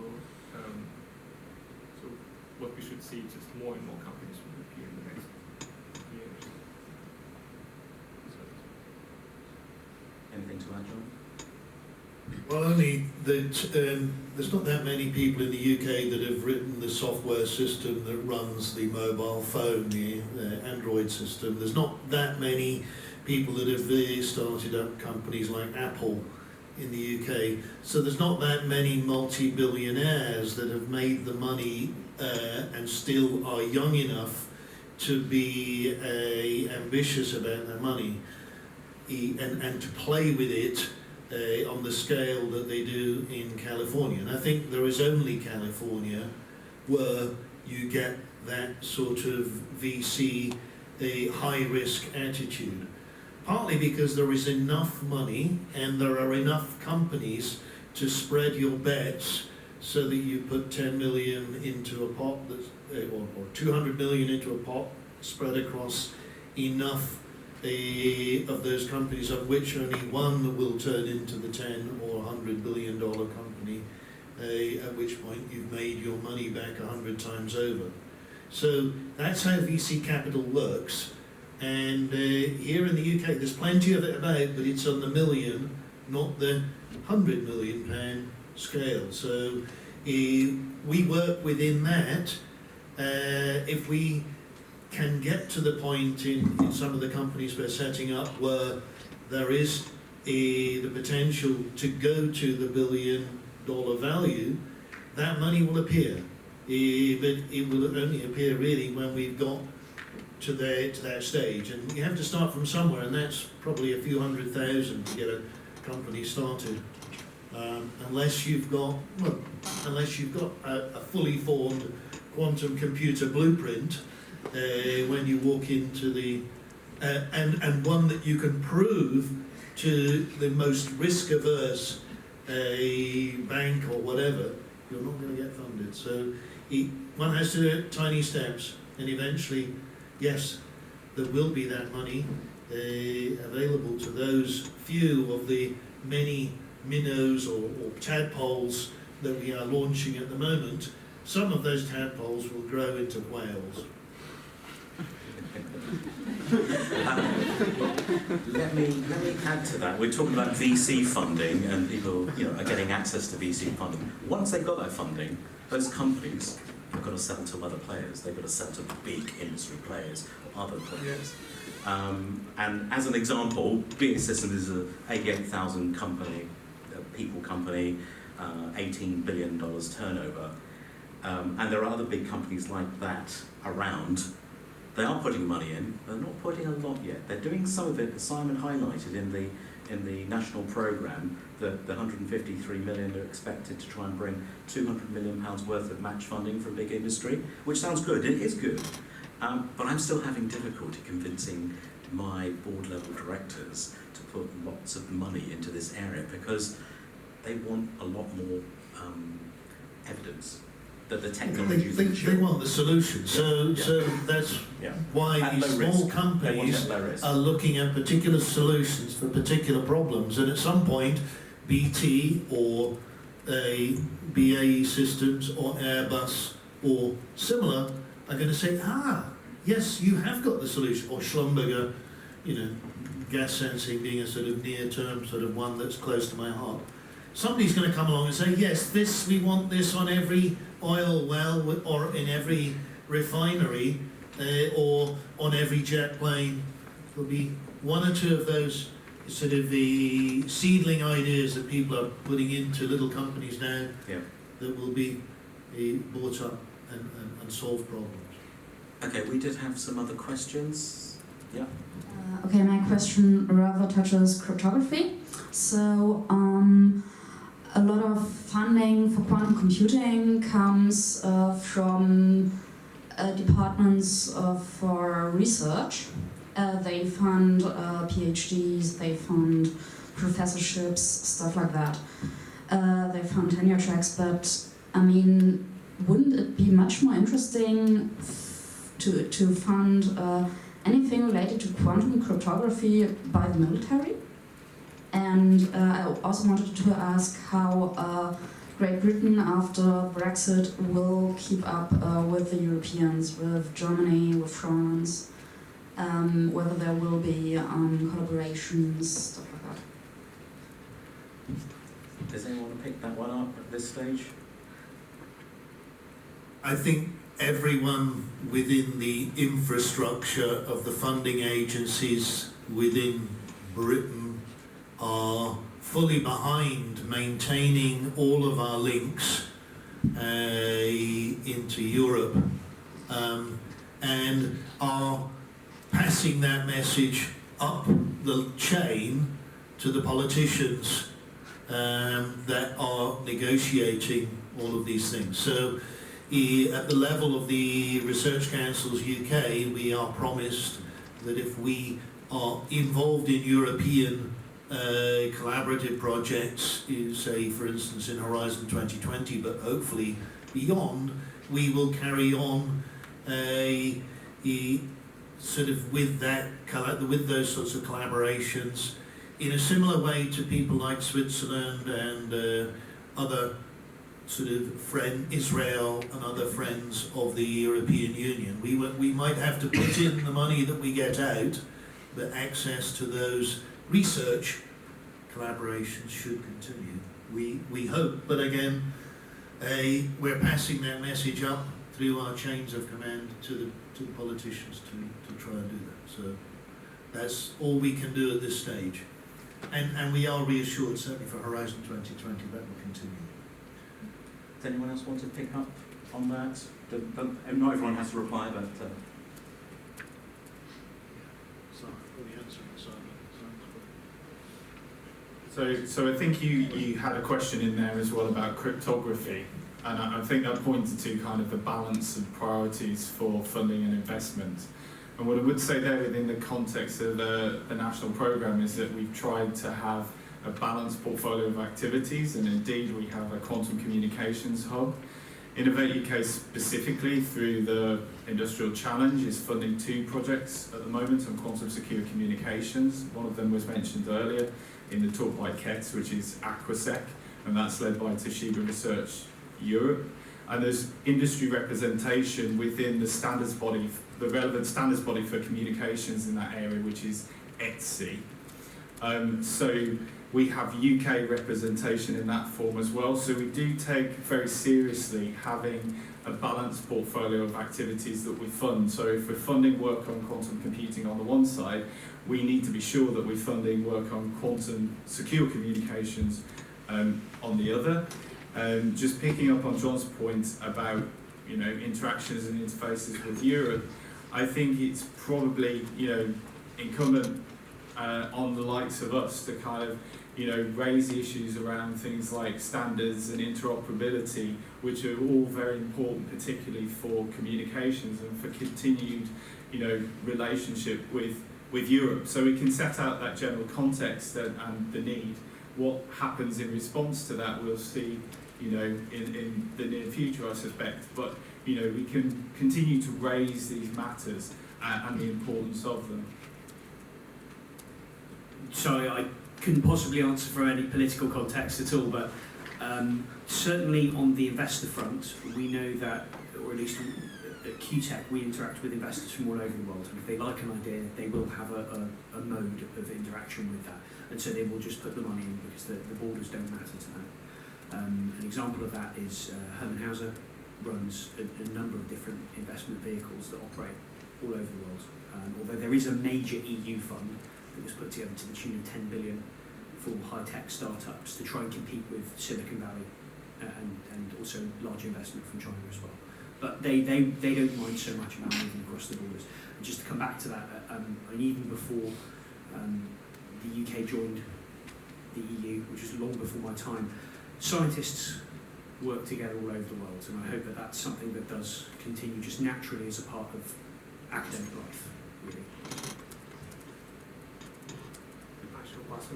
what we should see is just more and more companies will appear in the next years.
Anything to add, John?
Well, only that there's not that many people in the UK that have written the software system that runs the mobile phone, the Android system. There's not that many people that have started up companies like Apple in the UK. So there's not that many multi-billionaires that have made the money and still are young enough to be ambitious about their money and to play with it on the scale that they do in California. And I think there is only California where you get that sort of VC, high-risk attitude. Partly because there is enough money and there are enough companies to spread your bets so that you put 10 million into a pot that's, or 200 million into a pot spread across enough of those companies, of which only one will turn into the 10 or $100 billion company, at which point you've made your money back 100 times over. So that's how VC capital works. And here in the UK, there's plenty of it about, but it's on the million, not the £100 million scale. So we work within that. If we can get to the point in some of the companies we're setting up where there is the potential to go to the $1 billion value, that money will appear. But it will only appear really when we've got to that stage, and you have to start from somewhere, and that's probably a few $100,000 to get a company started. Unless you've got a fully formed quantum computer blueprint when you walk into the and one that you can prove to the most risk-averse bank or whatever, you're not going to get funded. So one has to do tiny steps, and eventually, yes, there will be that money available to those few of the many minnows or tadpoles that we are launching at the moment. Some of those tadpoles will grow into whales.
Let me add to that. We're talking about VC funding, and people, are getting access to VC funding. Once they've got that funding, those companies have got to sell to other players. They've got to sell to big industry players or other players. And as an example, BAE Systems is an 88,000 people company, $18 billion turnover. And there are other big companies like that around. They are putting money in. They're not putting a lot yet. They're doing some of it. Simon highlighted in the national programme that the 153 million are expected to try and bring £200 million worth of match funding from big industry, which sounds good. It is good. But I'm still having difficulty convincing my board level directors to put lots of money into this area because they want a lot more evidence. that the
They,
technology is
they
mature.
want the solution, so that's
Yeah.
why
At
these
low
small
risk. They want it
companies
at low risk.
are looking at particular solutions for particular problems, and at some point BT or BAE Systems or Airbus or similar are going to say, yes, you have got the solution, or Schlumberger, gas sensing being a sort of near-term sort of one that's close to my heart. Somebody's going to come along and say, yes, we want this on every oil well or in every refinery or on every jet plane. There'll be one or two of those sort of the seedling ideas that people are putting into little companies now that will be bought up and solve problems.
Okay, we did have some other questions. Yeah.
Okay, my question rather touches cryptography. So, a lot of funding for quantum computing comes from departments for research. They fund PhDs, they fund professorships, stuff like that. They fund tenure tracks, but I mean, wouldn't it be much more interesting to fund anything related to quantum cryptography by the military? And I also wanted to ask how Great Britain after Brexit will keep up with the Europeans, with Germany, with France, whether there will be collaborations, stuff like that.
Does anyone want to pick that one up at this stage?
I think everyone within the infrastructure of the funding agencies within Britain are fully behind maintaining all of our links into Europe and are passing that message up the chain to the politicians that are negotiating all of these things. So at the level of the Research Councils UK, we are promised that if we are involved in European collaborative projects, say for instance in Horizon 2020, but hopefully beyond, we will carry on sort of with those sorts of collaborations in a similar way to people like Switzerland and other sort of Israel and other friends of the European Union. We might have to put in the money that we get out, but access to those research collaborations should continue. We hope, but again, we're passing that message up through our chains of command to the politicians to try and do that. So that's all we can do at this stage. And we are reassured, certainly for Horizon 2020, that will continue.
Does anyone else want to pick up on that? Not everyone has to reply, but...
So I think you had a question in there as well about cryptography, and I think that pointed to kind of the balance of priorities for funding and investment. And what I would say there within the context of the national programme is that we've tried to have a balanced portfolio of activities, and indeed we have a quantum communications hub. Innovate UK specifically through the Industrial Challenge is funding 2 projects at the moment on quantum secure communications. One of them was mentioned earlier in the talk by Ket, which is Aquasec, and that's led by Toshiba Research Europe. And there's industry representation within the standards body, the relevant standards body for communications in that area, which is ETSI. So we have UK representation in that form as well. So we do take very seriously having a balanced portfolio of activities that we fund. So if we're funding work on quantum computing on the one side, we need to be sure that we're funding work on quantum secure communications on the other. Just picking up on John's point about interactions and interfaces with Europe, I think it's probably incumbent on the likes of us to kind of raise the issues around things like standards and interoperability, which are all very important, particularly for communications and for continued relationship with Europe. So we can set out that general context and the need. What happens in response to that, we'll see you know, in the near future, I suspect. But, you know, we can continue to raise these matters and the importance of them.
Sorry, I couldn't possibly answer from any political context at all, but certainly on the investor front, we know that, or at least at QTech, we interact with investors from all over the world, and if they like an idea, they will have a mode of interaction with that, and so they will just put the money in because the borders don't matter to them. An example of that is Herman Hauser runs a number of different investment vehicles that operate all over the world, although there is a major EU fund that was put together to the tune of 10 billion for high-tech startups to try and compete with Silicon Valley and also large investment from China as well. But they don't mind so much about moving across the borders. And just to come back to that, and even before the UK joined the EU, which was long before my time, scientists work together all over the world, and I hope that that's something that does continue just naturally as a part of academic life, really.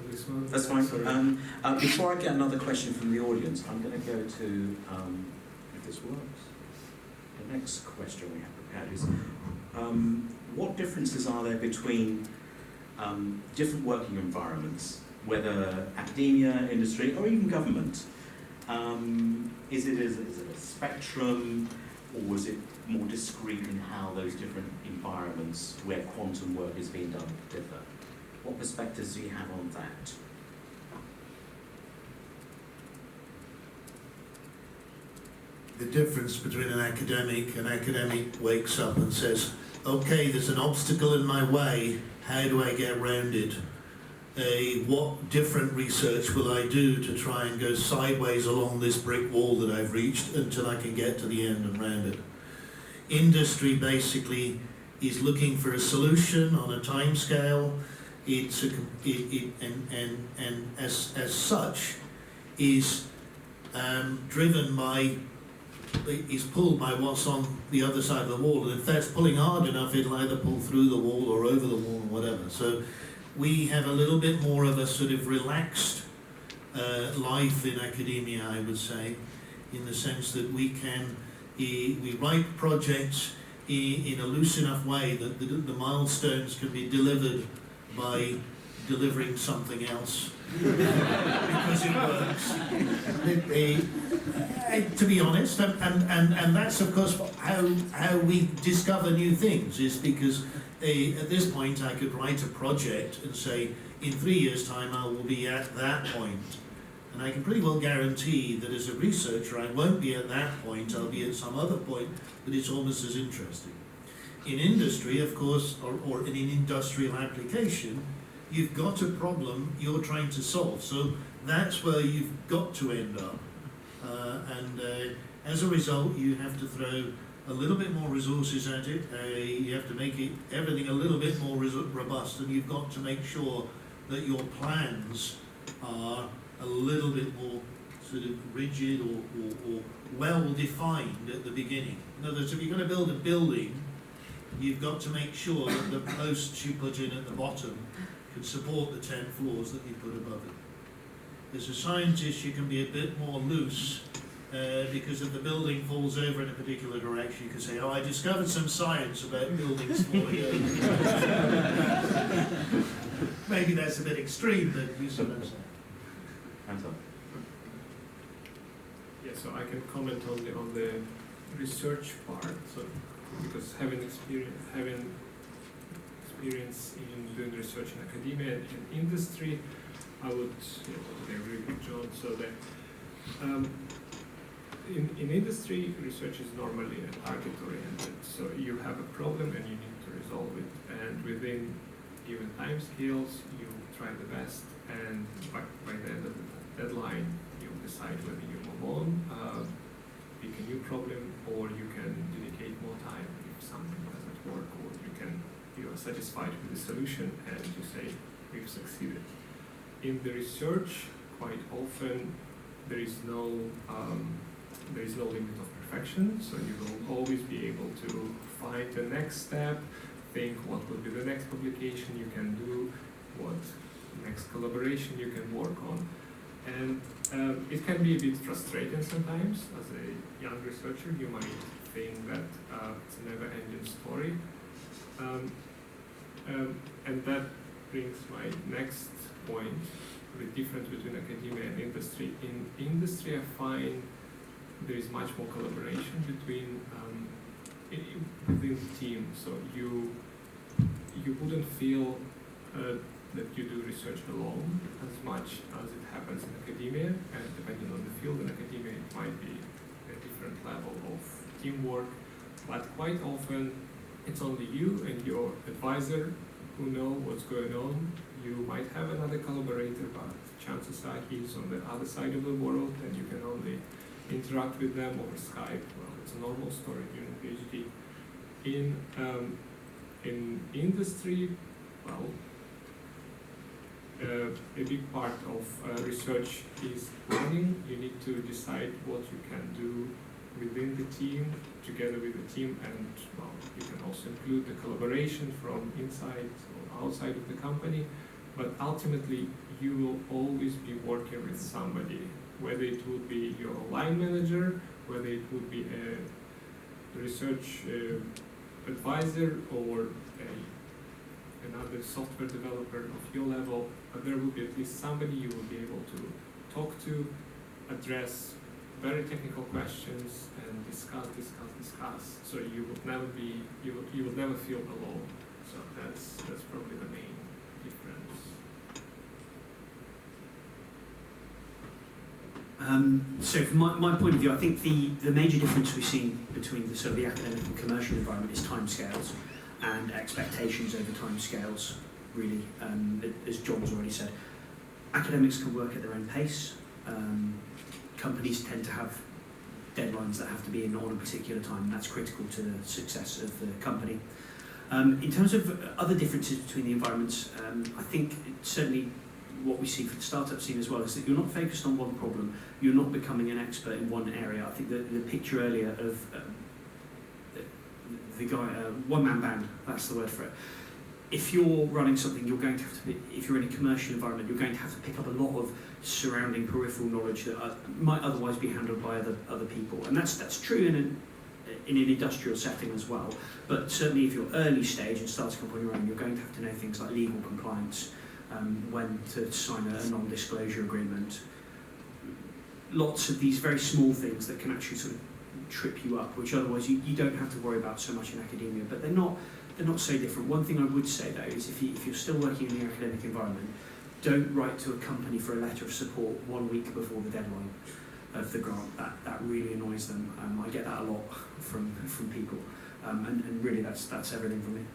This one.
That's fine. Before I get another question from the audience, I'm going to go to, if this works, the next question we have prepared is, what differences are there between different working environments, whether academia, industry, or even government? Is it a spectrum, or is it more discrete in how those different environments where quantum work is being done differ? What perspectives do you have on that?
The difference between an academic wakes up and says, okay, there's an obstacle in my way, how do I get around it? What different research will I do to try and go sideways along this brick wall that I've reached until I can get to the end and round it? Industry basically is looking for a solution on a time scale. It's as such is driven by, is pulled by what's on the other side of the wall, and if that's pulling hard enough, it'll either pull through the wall or over the wall or whatever. So we have a little bit more of a sort of relaxed life in academia, I would say, in the sense that we write projects in a loose enough way that the milestones can be delivered by delivering something else because it works. To be honest, and that's of course how we discover new things, is because at this point I could write a project and say in 3 years' time I will be at that point, and I can pretty well guarantee that as a researcher I won't be at that point, I'll be at some other point, but it's almost as interesting. In industry, of course, or in an industrial application, you've got a problem you're trying to solve. So that's where you've got to end up. And as a result, you have to throw a little bit more resources at it. You have to make everything a little bit more robust, and you've got to make sure that your plans are a little bit more sort of rigid or well-defined at the beginning. In other words, if you're going to build a building, you've got to make sure that the posts you put in at the bottom can support the 10 floors that you put above it. As a scientist, you can be a bit more loose because if the building falls over in a particular direction, you can say, oh, I discovered some science about buildings falling over. Maybe that's a bit extreme, but you sort of say.
Anton.
Yeah, so I can comment on the research part. So because having experience in doing research in academia and in industry, I would agree with John. So that in industry, research is normally target-oriented. So you have a problem and you need to resolve it, and within given time scales, you try the best, and by the end of the deadline, you decide whether you move on, pick a new problem, or you can dedicate more time if something doesn't work, or you are satisfied with the solution and you say we've succeeded. In the research, quite often there is no limit of perfection, so you will always be able to find the next step, think what will be the next publication you can do, what next collaboration you can work on. And it can be a bit frustrating sometimes. As a young researcher, you might think that it's a never-ending story. And that brings my next point, the difference between academia and industry. In industry, I find there is much more collaboration between within the team. So you wouldn't feel that you do research alone as much as it happens in academia, and depending on the field in academia, it might be a different level of teamwork, but quite often it's only you and your advisor who know what's going on. You might have another collaborator, but chances are he's on the other side of the world and you can only interact with them over Skype. Well, it's a normal story during PhD. In industry, well, a big part of research is planning. You need to decide what you can do within the team, together with the team, and well, you can also include the collaboration from inside or outside of the company. But ultimately, you will always be working with somebody, whether it would be your line manager, whether it would be a research advisor or another software developer of your level, but there will be at least somebody you will be able to talk to, address very technical questions, and discuss. So you would never be, you would never feel alone. So that's probably the main difference.
So from my point of view, I think the major difference we've seen between the sort of the academic and commercial environment is timescales and expectations over timescales, really. As John's already said, academics can work at their own pace. Companies tend to have deadlines that have to be in on a particular time, and that's critical to the success of the company. In terms of other differences between the environments, I think certainly what we see for the startup scene as well is that you're not focused on one problem, you're not becoming an expert in one area. I think the picture earlier of the guy, one-man band, that's the word for it. If you're running something, you're going to have to be, if you're in a commercial environment, you're going to have to pick up a lot of surrounding peripheral knowledge that might otherwise be handled by other people. And that's true in an industrial setting as well. But certainly if you're early stage and starting up on your own, you're going to have to know things like legal compliance, when to sign a non-disclosure agreement. Lots of these very small things that can actually sort of trip you up, which otherwise you don't have to worry about so much in academia, but they're not so different. One thing I would say though is if you're still working in the academic environment, don't write to a company for a letter of support 1 week before the deadline of the grant. That really annoys them. I get that a lot from people, and really that's everything from me.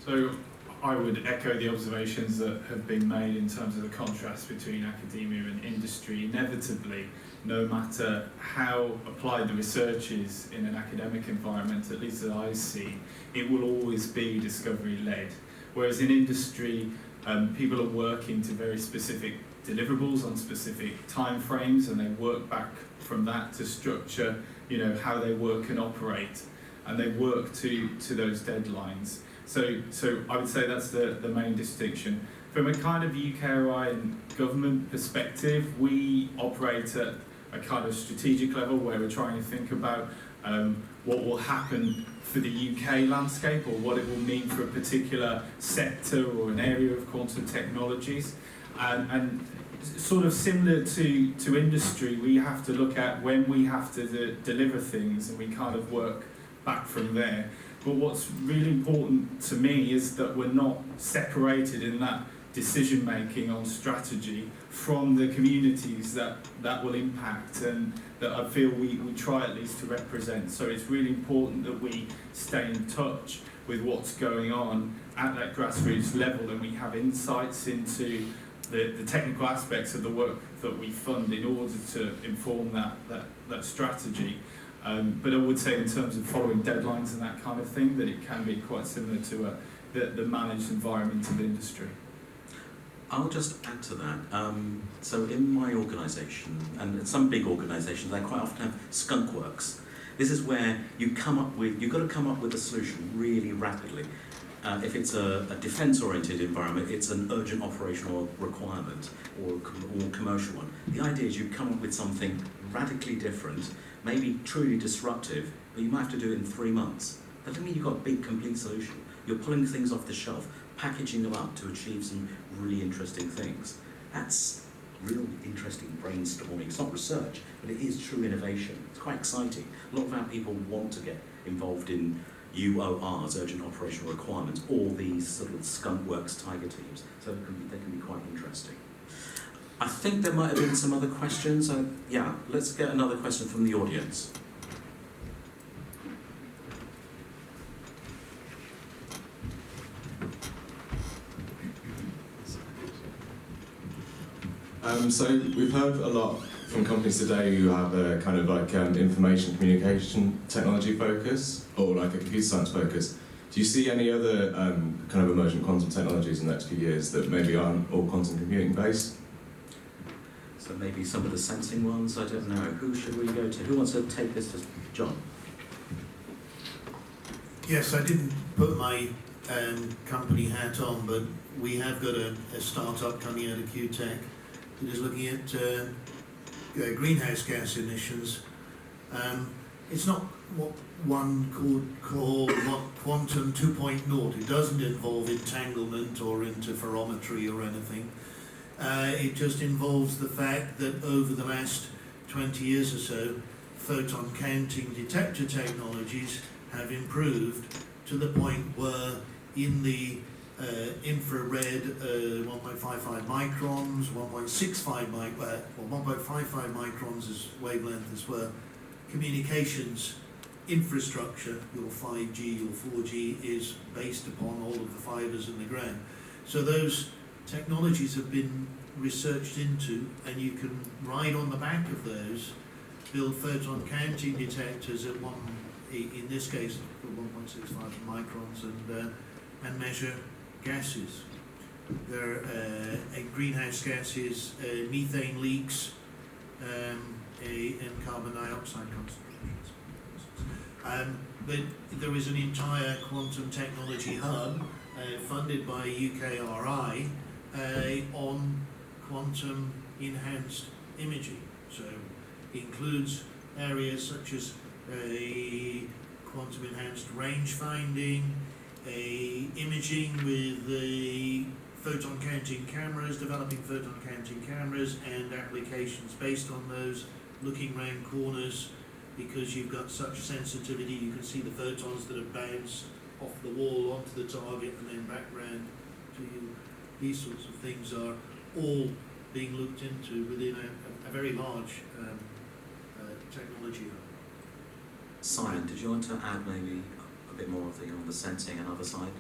So I would echo the observations that have been made in terms of the contrast between academia and industry. Inevitably, no matter how applied the research is in an academic environment, at least as I see, it will always be discovery-led. Whereas in industry, people are working to very specific deliverables on specific timeframes, and they work back from that to structure, how they work and operate, and they work to those deadlines. So I would say that's the main distinction. From a kind of UKRI and government perspective, we operate at a kind of strategic level where we're trying to think about what will happen for the UK landscape, or what it will mean for a particular sector or an area of quantum technologies. And sort of similar to industry, we have to look at when we have to deliver things, and we kind of work back from there. But what's really important to me is that we're not separated in that decision making on strategy from the communities that will impact, and that I feel we try at least to represent. So it's really important that we stay in touch with what's going on at that grassroots level, and we have insights into the technical aspects of the work that we fund in order to inform that strategy. But I would say in terms of following deadlines and that kind of thing, that it can be quite similar to the managed environment of industry.
I'll just add to that. So in my organisation, and some big organisations, they quite often have skunk works. This is where you've got to come up with a solution really rapidly. If it's a defence-oriented environment, it's an urgent operational requirement or a commercial one. The idea is you come up with something radically different, maybe truly disruptive, but you might have to do it in 3 months. That doesn't mean you've got a big, complete solution. You're pulling things off the shelf, packaging them up to achieve some really interesting things. That's real interesting brainstorming. It's not research, but it is true innovation. It's quite exciting. A lot of our people want to get involved in UORs, urgent operational requirements, or these sort of skunk works tiger teams. So they can be quite interesting. I think there might have been some other questions. Yeah, let's get another question from the audience.
So we've heard a lot from companies today who have a kind of like information communication technology focus or like a computer science focus. Do you see any other kind of emergent quantum technologies in the next few years that maybe aren't all quantum computing based?
So maybe some of the sensing ones, I don't know. Who should we go to? Who wants to take this to John?
Yes, I didn't put my company hat on, but we have got a startup coming out of QTech that is looking at greenhouse gas emissions. It's not what one could call quantum 2.0. It doesn't involve entanglement or interferometry or anything. It just involves the fact that over the last 20 years or so, photon counting detector technologies have improved to the point where in the infrared 1.55 microns, 1.65 1.55 microns is wavelength as well. Communications infrastructure, your 5G, your 4G, is based upon all of the fibers in the ground. So those technologies have been researched into, and you can ride on the back of those, build photon counting detectors at in this case 1.65 microns, and measure gases. There are greenhouse gases, methane leaks, and carbon dioxide concentrations. But there is an entire quantum technology hub funded by UKRI on quantum enhanced imaging. So it includes areas such as quantum enhanced range finding, imaging with the photon counting cameras, developing photon counting cameras and applications based on those, looking round corners because you've got such sensitivity, you can see the photons that have bounced off the wall onto the target and then back round to you. These sorts of things are all being looked into within a very large technology hub.
Simon, did you want to add maybe a bit more of on the sensing and other side?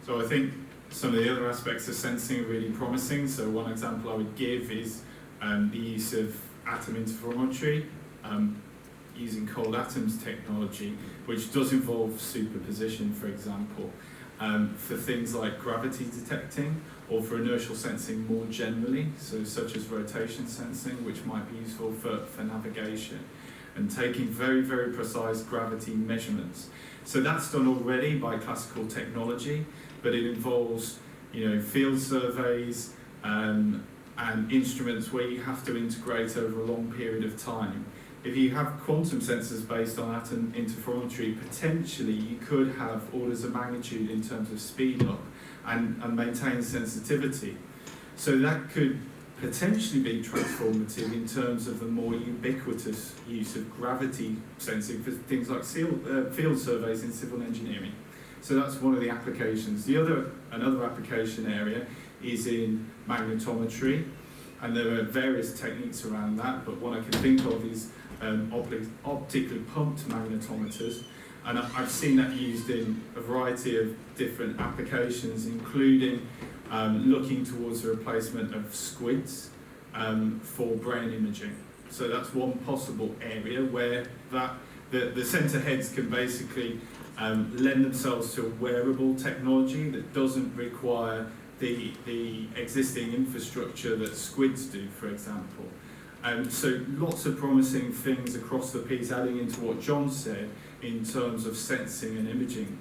So I think some of the other aspects of sensing are really promising. So one example I would give is the use of atom interferometry, using cold atoms technology, which does involve superposition, for example, for things like gravity detecting or for inertial sensing more generally, so such as rotation sensing, which might be useful for navigation, and taking very, very precise gravity measurements. So that's done already by classical technology, but it involves, field surveys and instruments where you have to integrate over a long period of time. If you have quantum sensors based on atom interferometry, potentially you could have orders of magnitude in terms of speed up and maintain sensitivity. So that could potentially be transformative in terms of the more ubiquitous use of gravity sensing for things like field surveys in civil engineering. So that's one of the applications. Another application area is in magnetometry, and there are various techniques around that, but one I can think of is optically pumped magnetometers, and I've seen that used in a variety of different applications, including looking towards the replacement of squids for brain imaging. So that's one possible area where the centre heads can basically lend themselves to a wearable technology that doesn't require the existing infrastructure that squids do, for example. So lots of promising things across the piece, adding into what John said in terms of sensing and imaging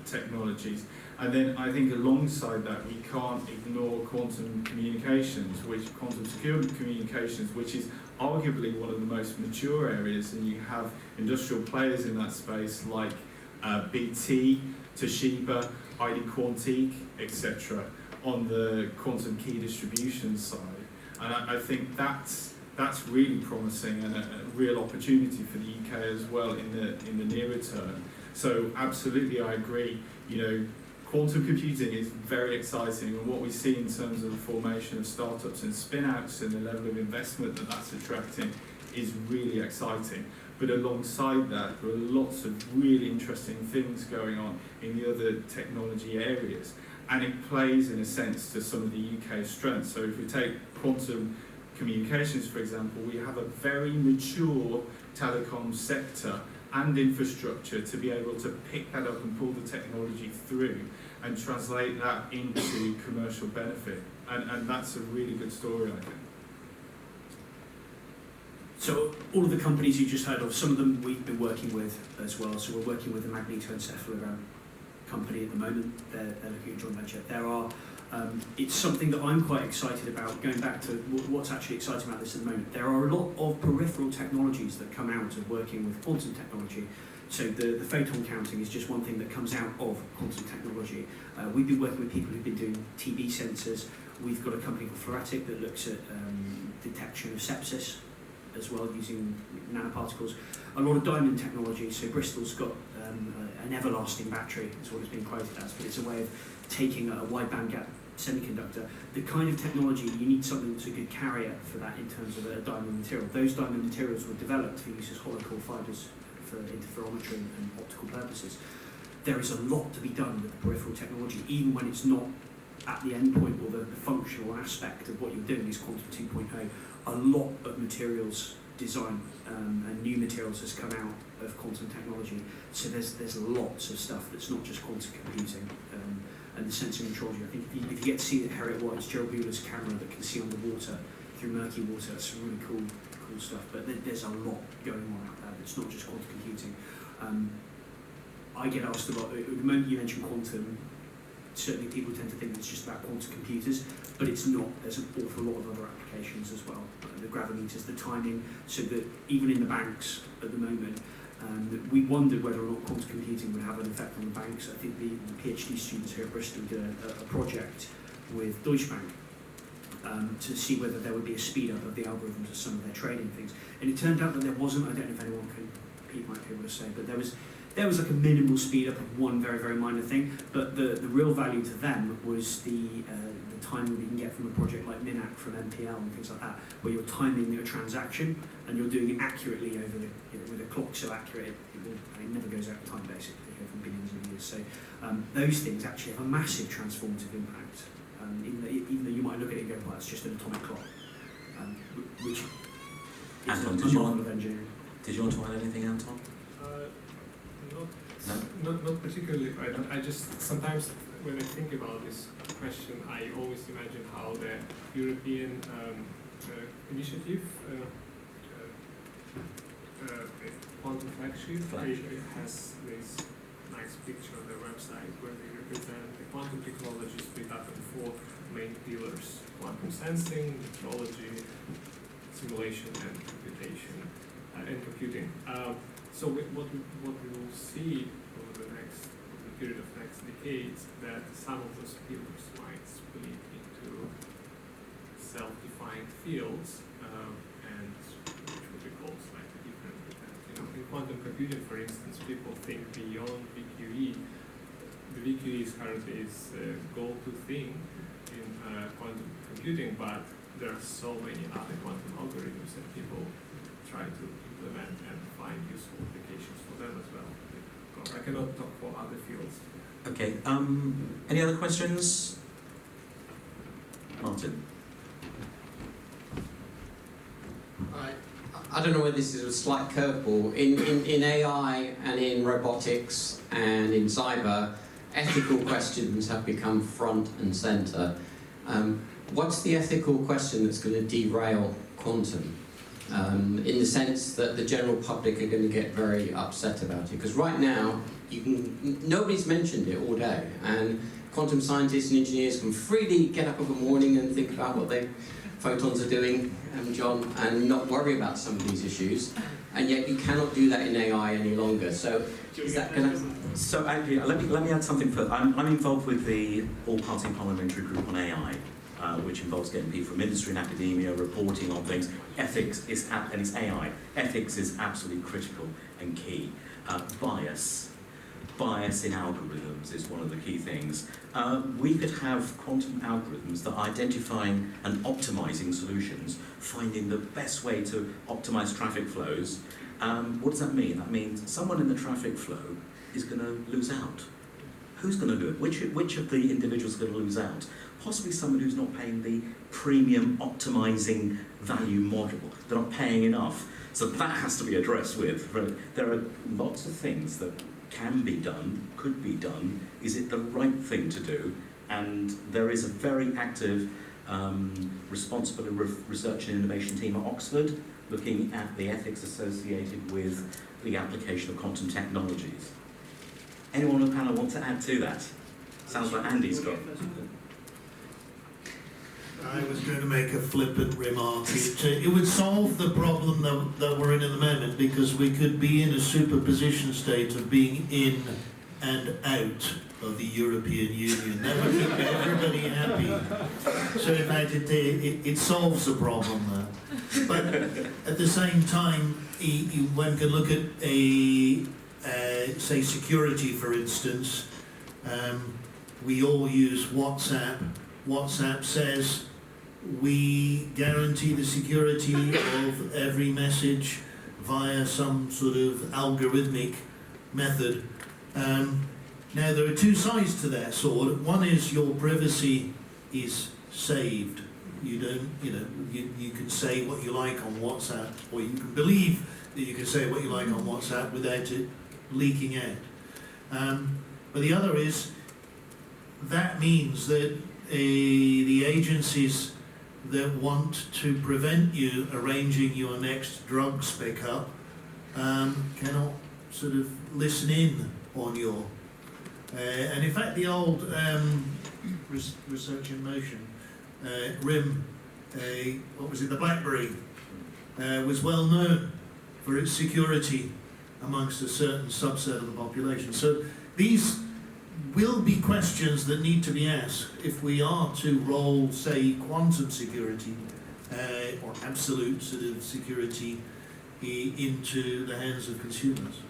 technologies. And then I think alongside that, we can't ignore quantum communications, quantum secure communications, which is arguably one of the most mature areas, and you have industrial players in that space like BT, Toshiba, ID Quantique, etc. on the quantum key distribution side. And I think that's really promising and a real opportunity for the UK as well in the nearer term. So absolutely, I agree. Quantum computing is very exciting, and what we see in terms of the formation of startups and spin-outs and the level of investment that that's attracting is really exciting. But alongside that, there are lots of really interesting things going on in the other technology areas, and it plays in a sense to some of the UK's strengths. So if we take quantum communications, for example, we have a very mature telecom sector and infrastructure to be able to pick that up and pull the technology through and translate that into commercial benefit. And that's a really good story, I think.
So all of the companies you just heard of, some of them we've been working with as well. So we're working with the Magnetometry company at the moment. They're looking at joint venture. There are, it's something that I'm quite excited about, going back to what's actually exciting about this at the moment. There are a lot of peripheral technologies that come out of working with quantum technology. So the photon counting is just one thing that comes out of quantum technology. We've been working with people who've been doing TB sensors. We've got a company called Fluoretic that looks at detection of sepsis as well, using nanoparticles. A lot of diamond technology. So Bristol's got an everlasting battery, is what it's been quoted as, but it's a way of taking a wide bandgap semiconductor. The kind of technology, you need something that's a good carrier for that in terms of a diamond material. Those diamond materials were developed for use as hollow core fibres for interferometry and optical purposes. There is a lot to be done with the peripheral technology, even when it's not at the end point or the functional aspect of what you're doing is quantum 2.0. A lot of materials design and new materials has come out of quantum technology. So there's lots of stuff that's not just quantum computing and the sensing metrology. I think if you get to see Harriet White's Gerald Bueller's camera that can see underwater through murky water, that's some really cool stuff. But there's a lot going on out there. It's not just quantum computing. I get asked about, the moment you mention quantum, certainly people tend to think it's just about quantum computers, but it's not. There's an awful lot of other applications as well. The gravimeters, the timing, so that even in the banks at the moment, we wondered whether or not quantum computing would have an effect on the banks. I think the PhD students here at Bristol did a project with Deutsche Bank to see whether there would be a speed up of the algorithms of some of their trading things. And it turned out that there wasn't. I don't know if anyone can, Pete might be able to say, but there was like a minimal speed up of one very, very minor thing, but the real value to them was the time that you can get from a project like Minac from MPL and things like that, where you're timing your transaction and you're doing it accurately over with a clock so accurate it never goes out of time basically over billions of years. So those things actually have a massive transformative impact. Even though you might look at it and go, well, it's just an atomic clock, which is
Anton,
a model of engineering.
Did you want to add anything, Anton?
Not particularly. I just sometimes when I think about this question, I always imagine how the European initiative, Quantum Flagship, has this nice picture on their website where they represent the quantum technology split up in 4 main pillars: quantum sensing, metrology, simulation, and computation and computing. So what we will see over the period of next decades, that some of those pillars might split into self-defined fields, and which would be called slightly different. In quantum computing, for instance, people think beyond VQE. The VQE is currently the go-to thing in quantum computing, but there are so many other quantum algorithms that people try to implement and find useful applications for them as well. I cannot talk for other fields.
Okay, any other questions? Martin?
I don't know whether this is a slight curveball. In AI and in robotics and in cyber, ethical questions have become front and centre. What's the ethical question that's going to derail quantum? in the sense that the general public are going to get very upset about it. Because right now, nobody's mentioned it all day, and quantum scientists and engineers can freely get up in the morning and think about what their photons are doing, John, and not worry about some of these issues. And yet you cannot do that in AI any longer. So is that going to...
So actually, let me add something further. I'm involved with the all-party parliamentary group on AI, which involves getting people from industry and academia reporting on things. Ethics is, and it's AI. Ethics is absolutely critical and key. Bias in algorithms is one of the key things. We could have quantum algorithms that are identifying and optimizing solutions, finding the best way to optimize traffic flows. What does that mean? That means someone in the traffic flow is going to lose out. Who's going to do it? Which of the individuals are going to lose out? Possibly someone who's not paying the premium optimizing value model. They're not paying enough. So that has to be addressed with. There are lots of things that can be done, could be done. Is it the right thing to do? And there is a very active responsible research and innovation team at Oxford looking at the ethics associated with the application of quantum technologies. Anyone on the panel want to add to that? Sounds like Andy's got.
I was going to make a flippant remark. It would solve the problem that we're in at the moment, because we could be in a superposition state of being in and out of the European Union. That would keep everybody happy. So in fact, it solves the problem there. But at the same time, one can look at say security, for instance. We all use WhatsApp. WhatsApp says we guarantee the security of every message via some sort of algorithmic method. Now there are two sides to that sword. One is your privacy is saved. You don't, you can say what you like on WhatsApp, or you can believe that you can say what you like on WhatsApp without it leaking out. But the other is, that means that the agencies that want to prevent you arranging your next drugs pickup cannot sort of listen in on your... and in fact, the old Research in Motion, RIM, what was it, the BlackBerry, was well known for its security amongst a certain subset of the population. So these will be questions that need to be asked if we are to roll, say, quantum security or absolute sort of security into the hands of consumers.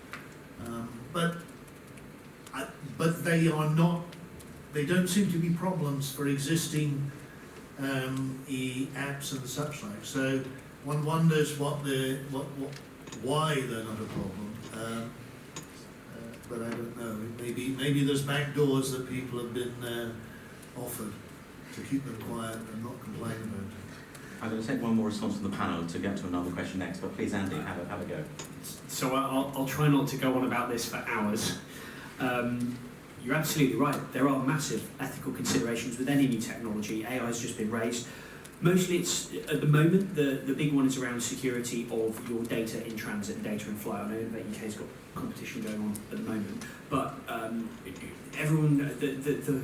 But they are not. They don't seem to be problems for existing apps and such like. So one wonders why they're not a problem. But I don't know. Maybe there's back doors that people have been offered to keep them quiet and not complain about it.
I'm going to take one more response from the panel to get to another question next, but please, Andy, have a go.
So I'll try not to go on about this for hours. You're absolutely right. There are massive ethical considerations with any new technology. AI has just been raised. Mostly it's, at the moment, the big one is around security of your data in transit and data in flight. I know that UK's got competition going on at the moment, but everyone, the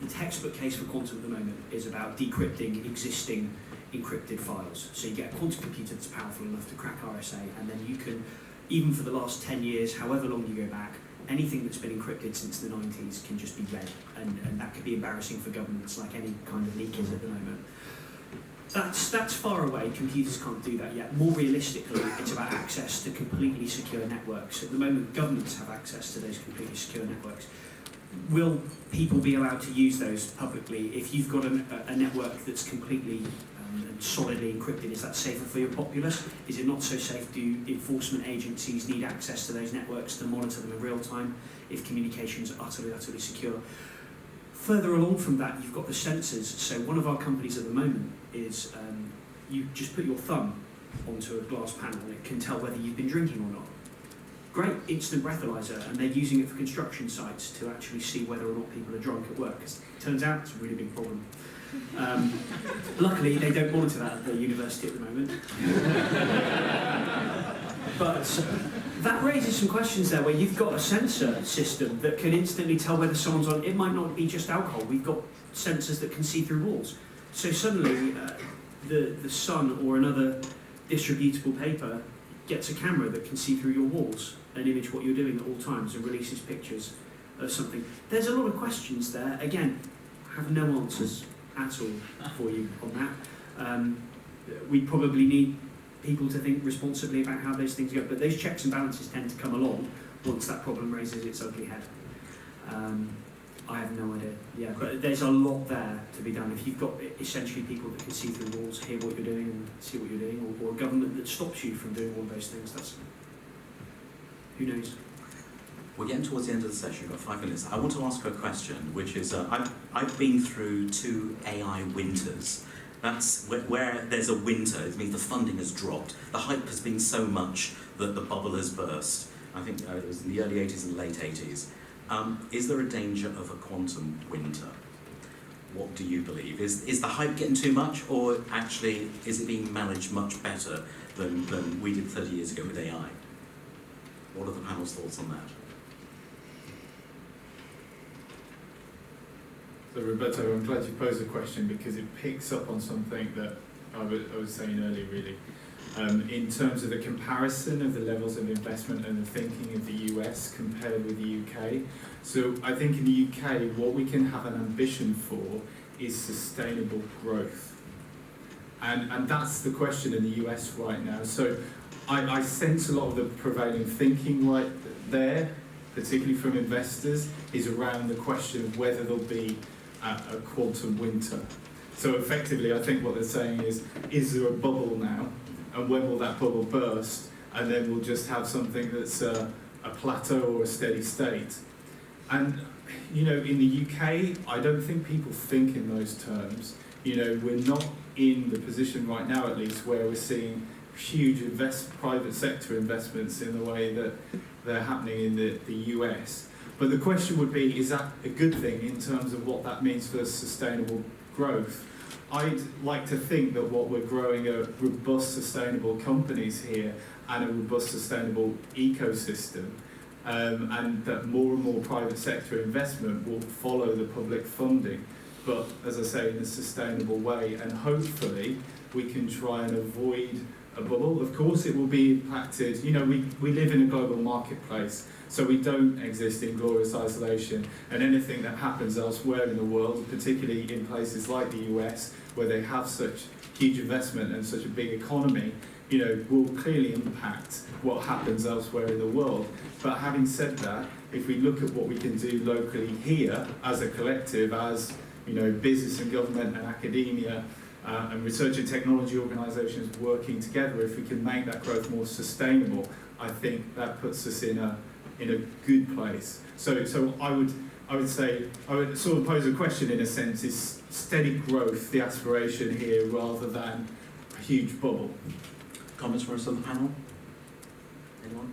textbook case for quantum at the moment is about decrypting existing encrypted files. So you get a quantum computer that's powerful enough to crack RSA, and then you can, even for the last 10 years, however long you go back, anything that's been encrypted since the 90s can just be read, and that could be embarrassing for governments, like any kind of leak is at the moment. That's far away. Computers can't do that yet. More realistically, it's about access to completely secure networks. At the moment, governments have access to those completely secure networks. Will people be allowed to use those publicly? If you've got a network that's completely and solidly encrypted, is that safer for your populace? Is it not so safe? Do enforcement agencies need access to those networks to monitor them in real time if communications are utterly secure? Further along from that, you've got the sensors. So one of our companies at the moment is you just put your thumb onto a glass panel and it can tell whether you've been drinking or not. Great instant breathalyzer, and they're using it for construction sites to actually see whether or not people are drunk at work. Because it turns out it's a really big problem. Luckily, they don't monitor that at the university at the moment. But that raises some questions there, where you've got a sensor system that can instantly tell whether someone's on. It might not be just alcohol. We've got sensors that can see through walls. So suddenly, the sun or another distributable paper gets a camera that can see through your walls and image what you're doing at all times and releases pictures of something. There's a lot of questions there. Again, have no answers at all for you on that. We probably need people to think responsibly about how those things go, but those checks and balances tend to come along once that problem raises its ugly head. I have no idea. Yeah, but there's a lot there to be done. If you've got essentially people that can see through walls, hear what you're doing and see what you're doing, or a government that stops you from doing all those things, that's, who knows?
We're getting towards the end of the session, we've got 5 minutes. I want to ask her a question, which is, I've been through 2 AI winters. That's where there's a winter, it means the funding has dropped. The hype has been so much that the bubble has burst. I think it was in the early 80s and late 80s. Is there a danger of a quantum winter? What do you believe? Is the hype getting too much, or actually is it being managed much better than we did 30 years ago with AI? What are the panel's thoughts on that?
So Roberto, I'm glad you posed the question, because it picks up on something that I was saying earlier, really. In terms of the comparison of the levels of investment and the thinking of the US compared with the UK. So I think in the UK, what we can have an ambition for is sustainable growth. And that's the question in the US right now. So I sense a lot of the prevailing thinking right there, particularly from investors, is around the question of whether there'll be a quantum winter. So effectively, I think what they're saying is there a bubble now? And when will that bubble burst? And then we'll just have something that's a plateau or a steady state. And, you know, in the UK, I don't think people think in those terms. You know, we're not in the position right now, at least, where we're seeing huge private sector investments in the way that they're happening in the US. But the question would be, is that a good thing in terms of what that means for sustainable growth? I'd like to think that what we're growing are robust, sustainable companies here and a robust, sustainable ecosystem, and that more and more private sector investment will follow the public funding, but as I say, in a sustainable way, and hopefully we can try and avoid a bubble. Of course it will be impacted, you know, we live in a global marketplace, so we don't exist in glorious isolation, and anything that happens elsewhere in the world, particularly in places like the US, where they have such huge investment and such a big economy, you know, will clearly impact what happens elsewhere in the world. But having said that, if we look at what we can do locally here as a collective, as, you know, business and government and academia, and research and technology organisations working together, if we can make that growth more sustainable, I think that puts us in a good place. So I would say, I would sort of pose a question in a sense, is steady growth the aspiration here rather than a huge bubble?
Comments from us on the panel? Anyone?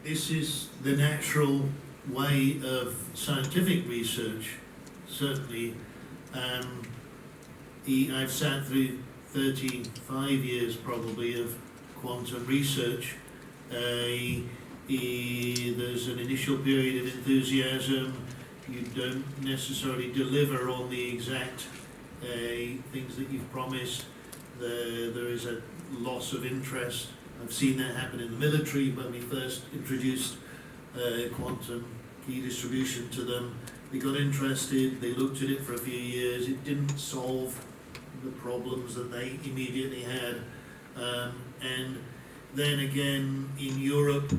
This is the natural way of scientific research, certainly. I've sat through 35 years probably of quantum research. There's an initial period of enthusiasm. You don't necessarily deliver on the exact things that you've promised. There is a loss of interest. I've seen that happen in the military when we first introduced quantum key distribution to them. They got interested, they looked at it for a few years, it didn't solve the problems that they immediately had. And then again in Europe,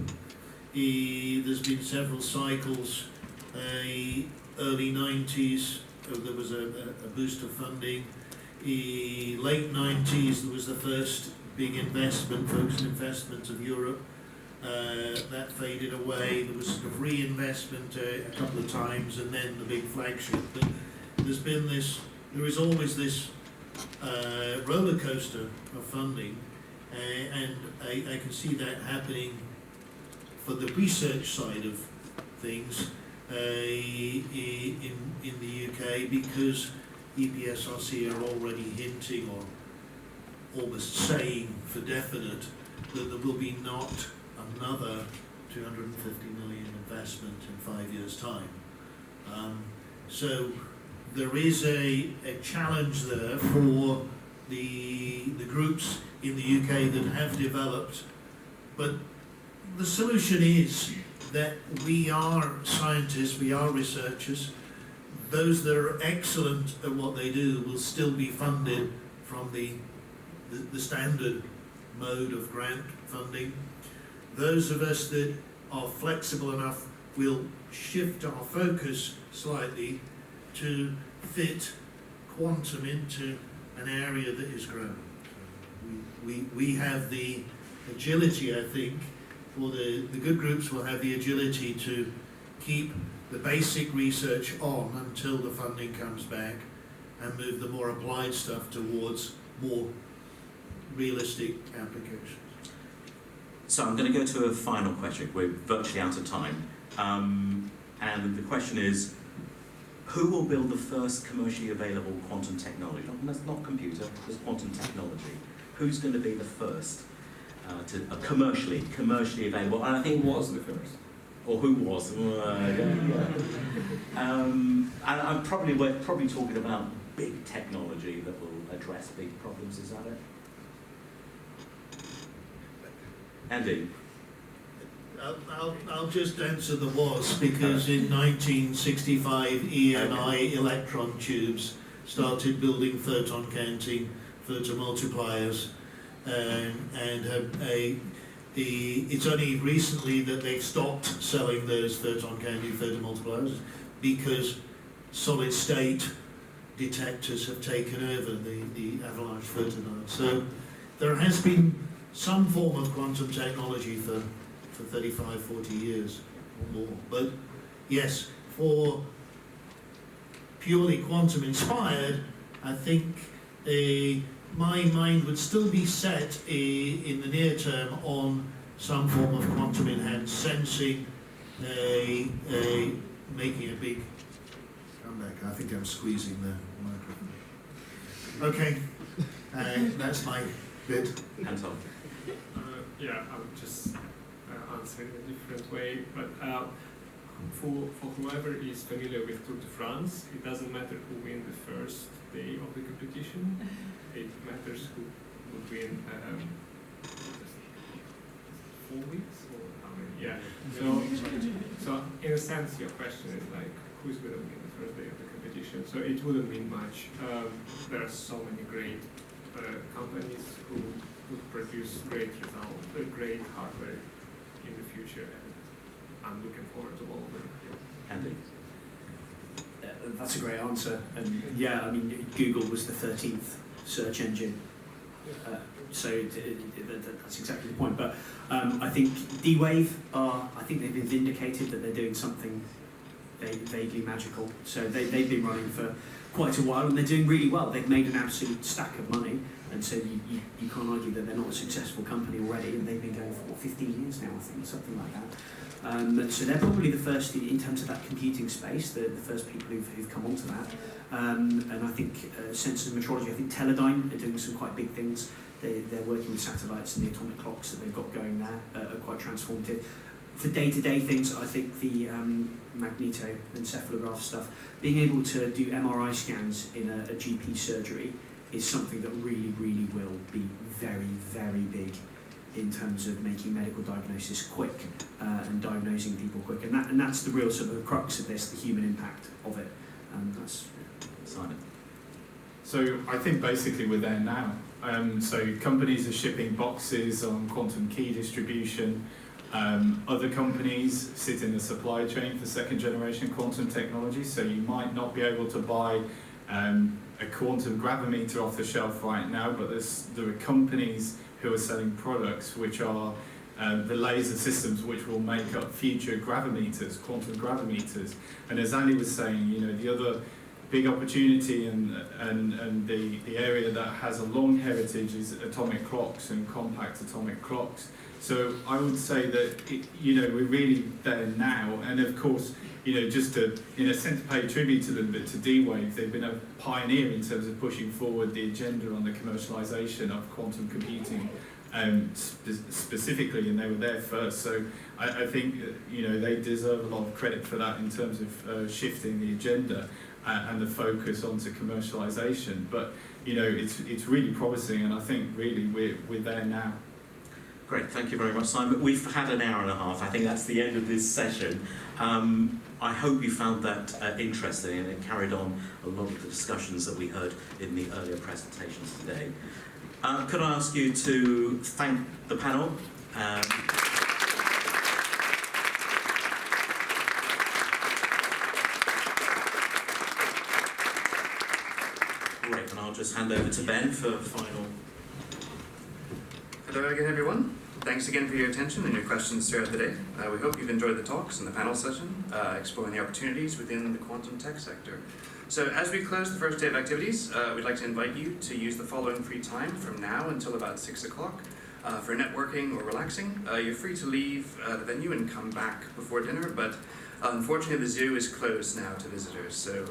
there's been several cycles. Early 90s, there was a boost of funding. Late 90s, there was the first big investment, focused investment of Europe. That faded away. There was sort of reinvestment a couple of times, and then the big flagship. But there is always this roller coaster of funding, and I can see that happening for the research side of things. in the UK, because EPSRC are already hinting or almost saying for definite that there will be not another 250 million investment in 5 years' time. So there is a challenge there for the groups in the UK that have developed, but the solution is that we are scientists, we are researchers. Those that are excellent at what they do will still be funded from the standard mode of grant funding. Those of us that are flexible enough will shift our focus slightly to fit quantum into an area that is growing. We have the agility, I think, or the good groups will have the agility to keep the basic research on until the funding comes back and move the more applied stuff towards more realistic applications.
So I'm going to go to a final question. We're virtually out of time. And the question is, who will build the first commercially available quantum technology? Not computer, just quantum technology. Who's going to be the first to commercially available? And I think
Who was the first?
Or who was? And we're probably talking about big technology that will address big problems. Is that it? Andy?
I'll just answer the was, because in 1965 ENI electron tubes started building photon counting photomultipliers, and it's only recently that they've stopped selling those photon counting photomultipliers because solid state detectors have taken over the avalanche photodiodes. So there has been some form of quantum technology for 35, 40 years or more. But yes, for purely quantum inspired, I think my mind would still be set in the near term on some form of quantum enhanced sensing, making a big comeback. I think I'm squeezing the microphone. Okay, that's my bit.
Anton?
Yeah, I would just answer in a different way, but for whoever is familiar with Tour de France, it doesn't matter who wins the first day of the competition, it matters who would win 4 weeks or how many, yeah. So in a sense your question is like, who's going to win the first day of the competition? So it wouldn't mean much. There are so many great companies who would produce great results, great hardware in the future, and I'm looking forward to all of them.
Andy?
That's a great answer, and yeah, I mean, Google was the 13th search engine, so that's exactly the point. But I think D-Wave I think they've been vindicated that they're doing something vaguely magical. So they've been running for quite a while, and they're doing really well. They've made an absolute stack of money, and so you can't argue that they're not a successful company already, and they've been going for 15 years now, I think, something like that. So they're probably the first in terms of that computing space, the first people who've come onto that. And I think sensors and metrology, I think Teledyne are doing some quite big things. They're working with satellites, and the atomic clocks that they've got going there are quite transformative. For day-to-day things, I think the magnetoencephalograph stuff, being able to do MRI scans in a GP surgery is something that really, really will be very, very big in terms of making medical diagnosis quick and diagnosing people quick. And that's the real sort of crux of this, the human impact of it. That's
Simon?
So I think basically we're there now. So companies are shipping boxes on quantum key distribution. Other companies sit in the supply chain for second generation quantum technology, so you might not be able to buy a quantum gravimeter off the shelf right now, but there are companies who are selling products which are the laser systems which will make up future gravimeters, quantum gravimeters. And as Andy was saying, you know, the other big opportunity and the area that has a long heritage is atomic clocks and compact atomic clocks. So I would say that, you know, we're really there now, and of course just to, in a sense, pay tribute to them, but to D-Wave, they've been a pioneer in terms of pushing forward the agenda on the commercialisation of quantum computing specifically, and they were there first. So I think, they deserve a lot of credit for that in terms of shifting the agenda and the focus onto commercialisation. But, it's really promising, and I think really we're there now.
Great, thank you very much, Simon. We've had an hour and a half. I think that's the end of this session. I hope you found that interesting, and it carried on a lot of the discussions that we heard in the earlier presentations today. Could I ask you to thank the panel? Great, and I'll just hand over to Ben for final.
Hello again, everyone. Thanks again for your attention and your questions throughout the day. We hope you've enjoyed the talks and the panel session, exploring the opportunities within the quantum tech sector. So as we close the first day of activities, we'd like to invite you to use the following free time from now until about 6 o'clock for networking or relaxing. You're free to leave the venue and come back before dinner, but unfortunately the zoo is closed now to visitors. So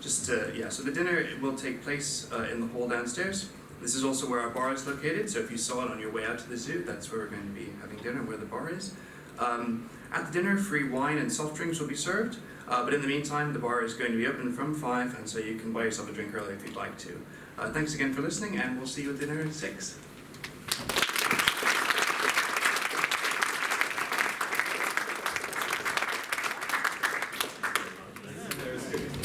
so the dinner will take place in the hall downstairs. This is also where our bar is located, so if you saw it on your way out to the zoo, that's where we're going to be having dinner, where the bar is. At the dinner, free wine and soft drinks will be served, but in the meantime, the bar is going to be open from 5, and so you can buy yourself a drink early if you'd like to. Thanks again for listening, and we'll see you at dinner at 6.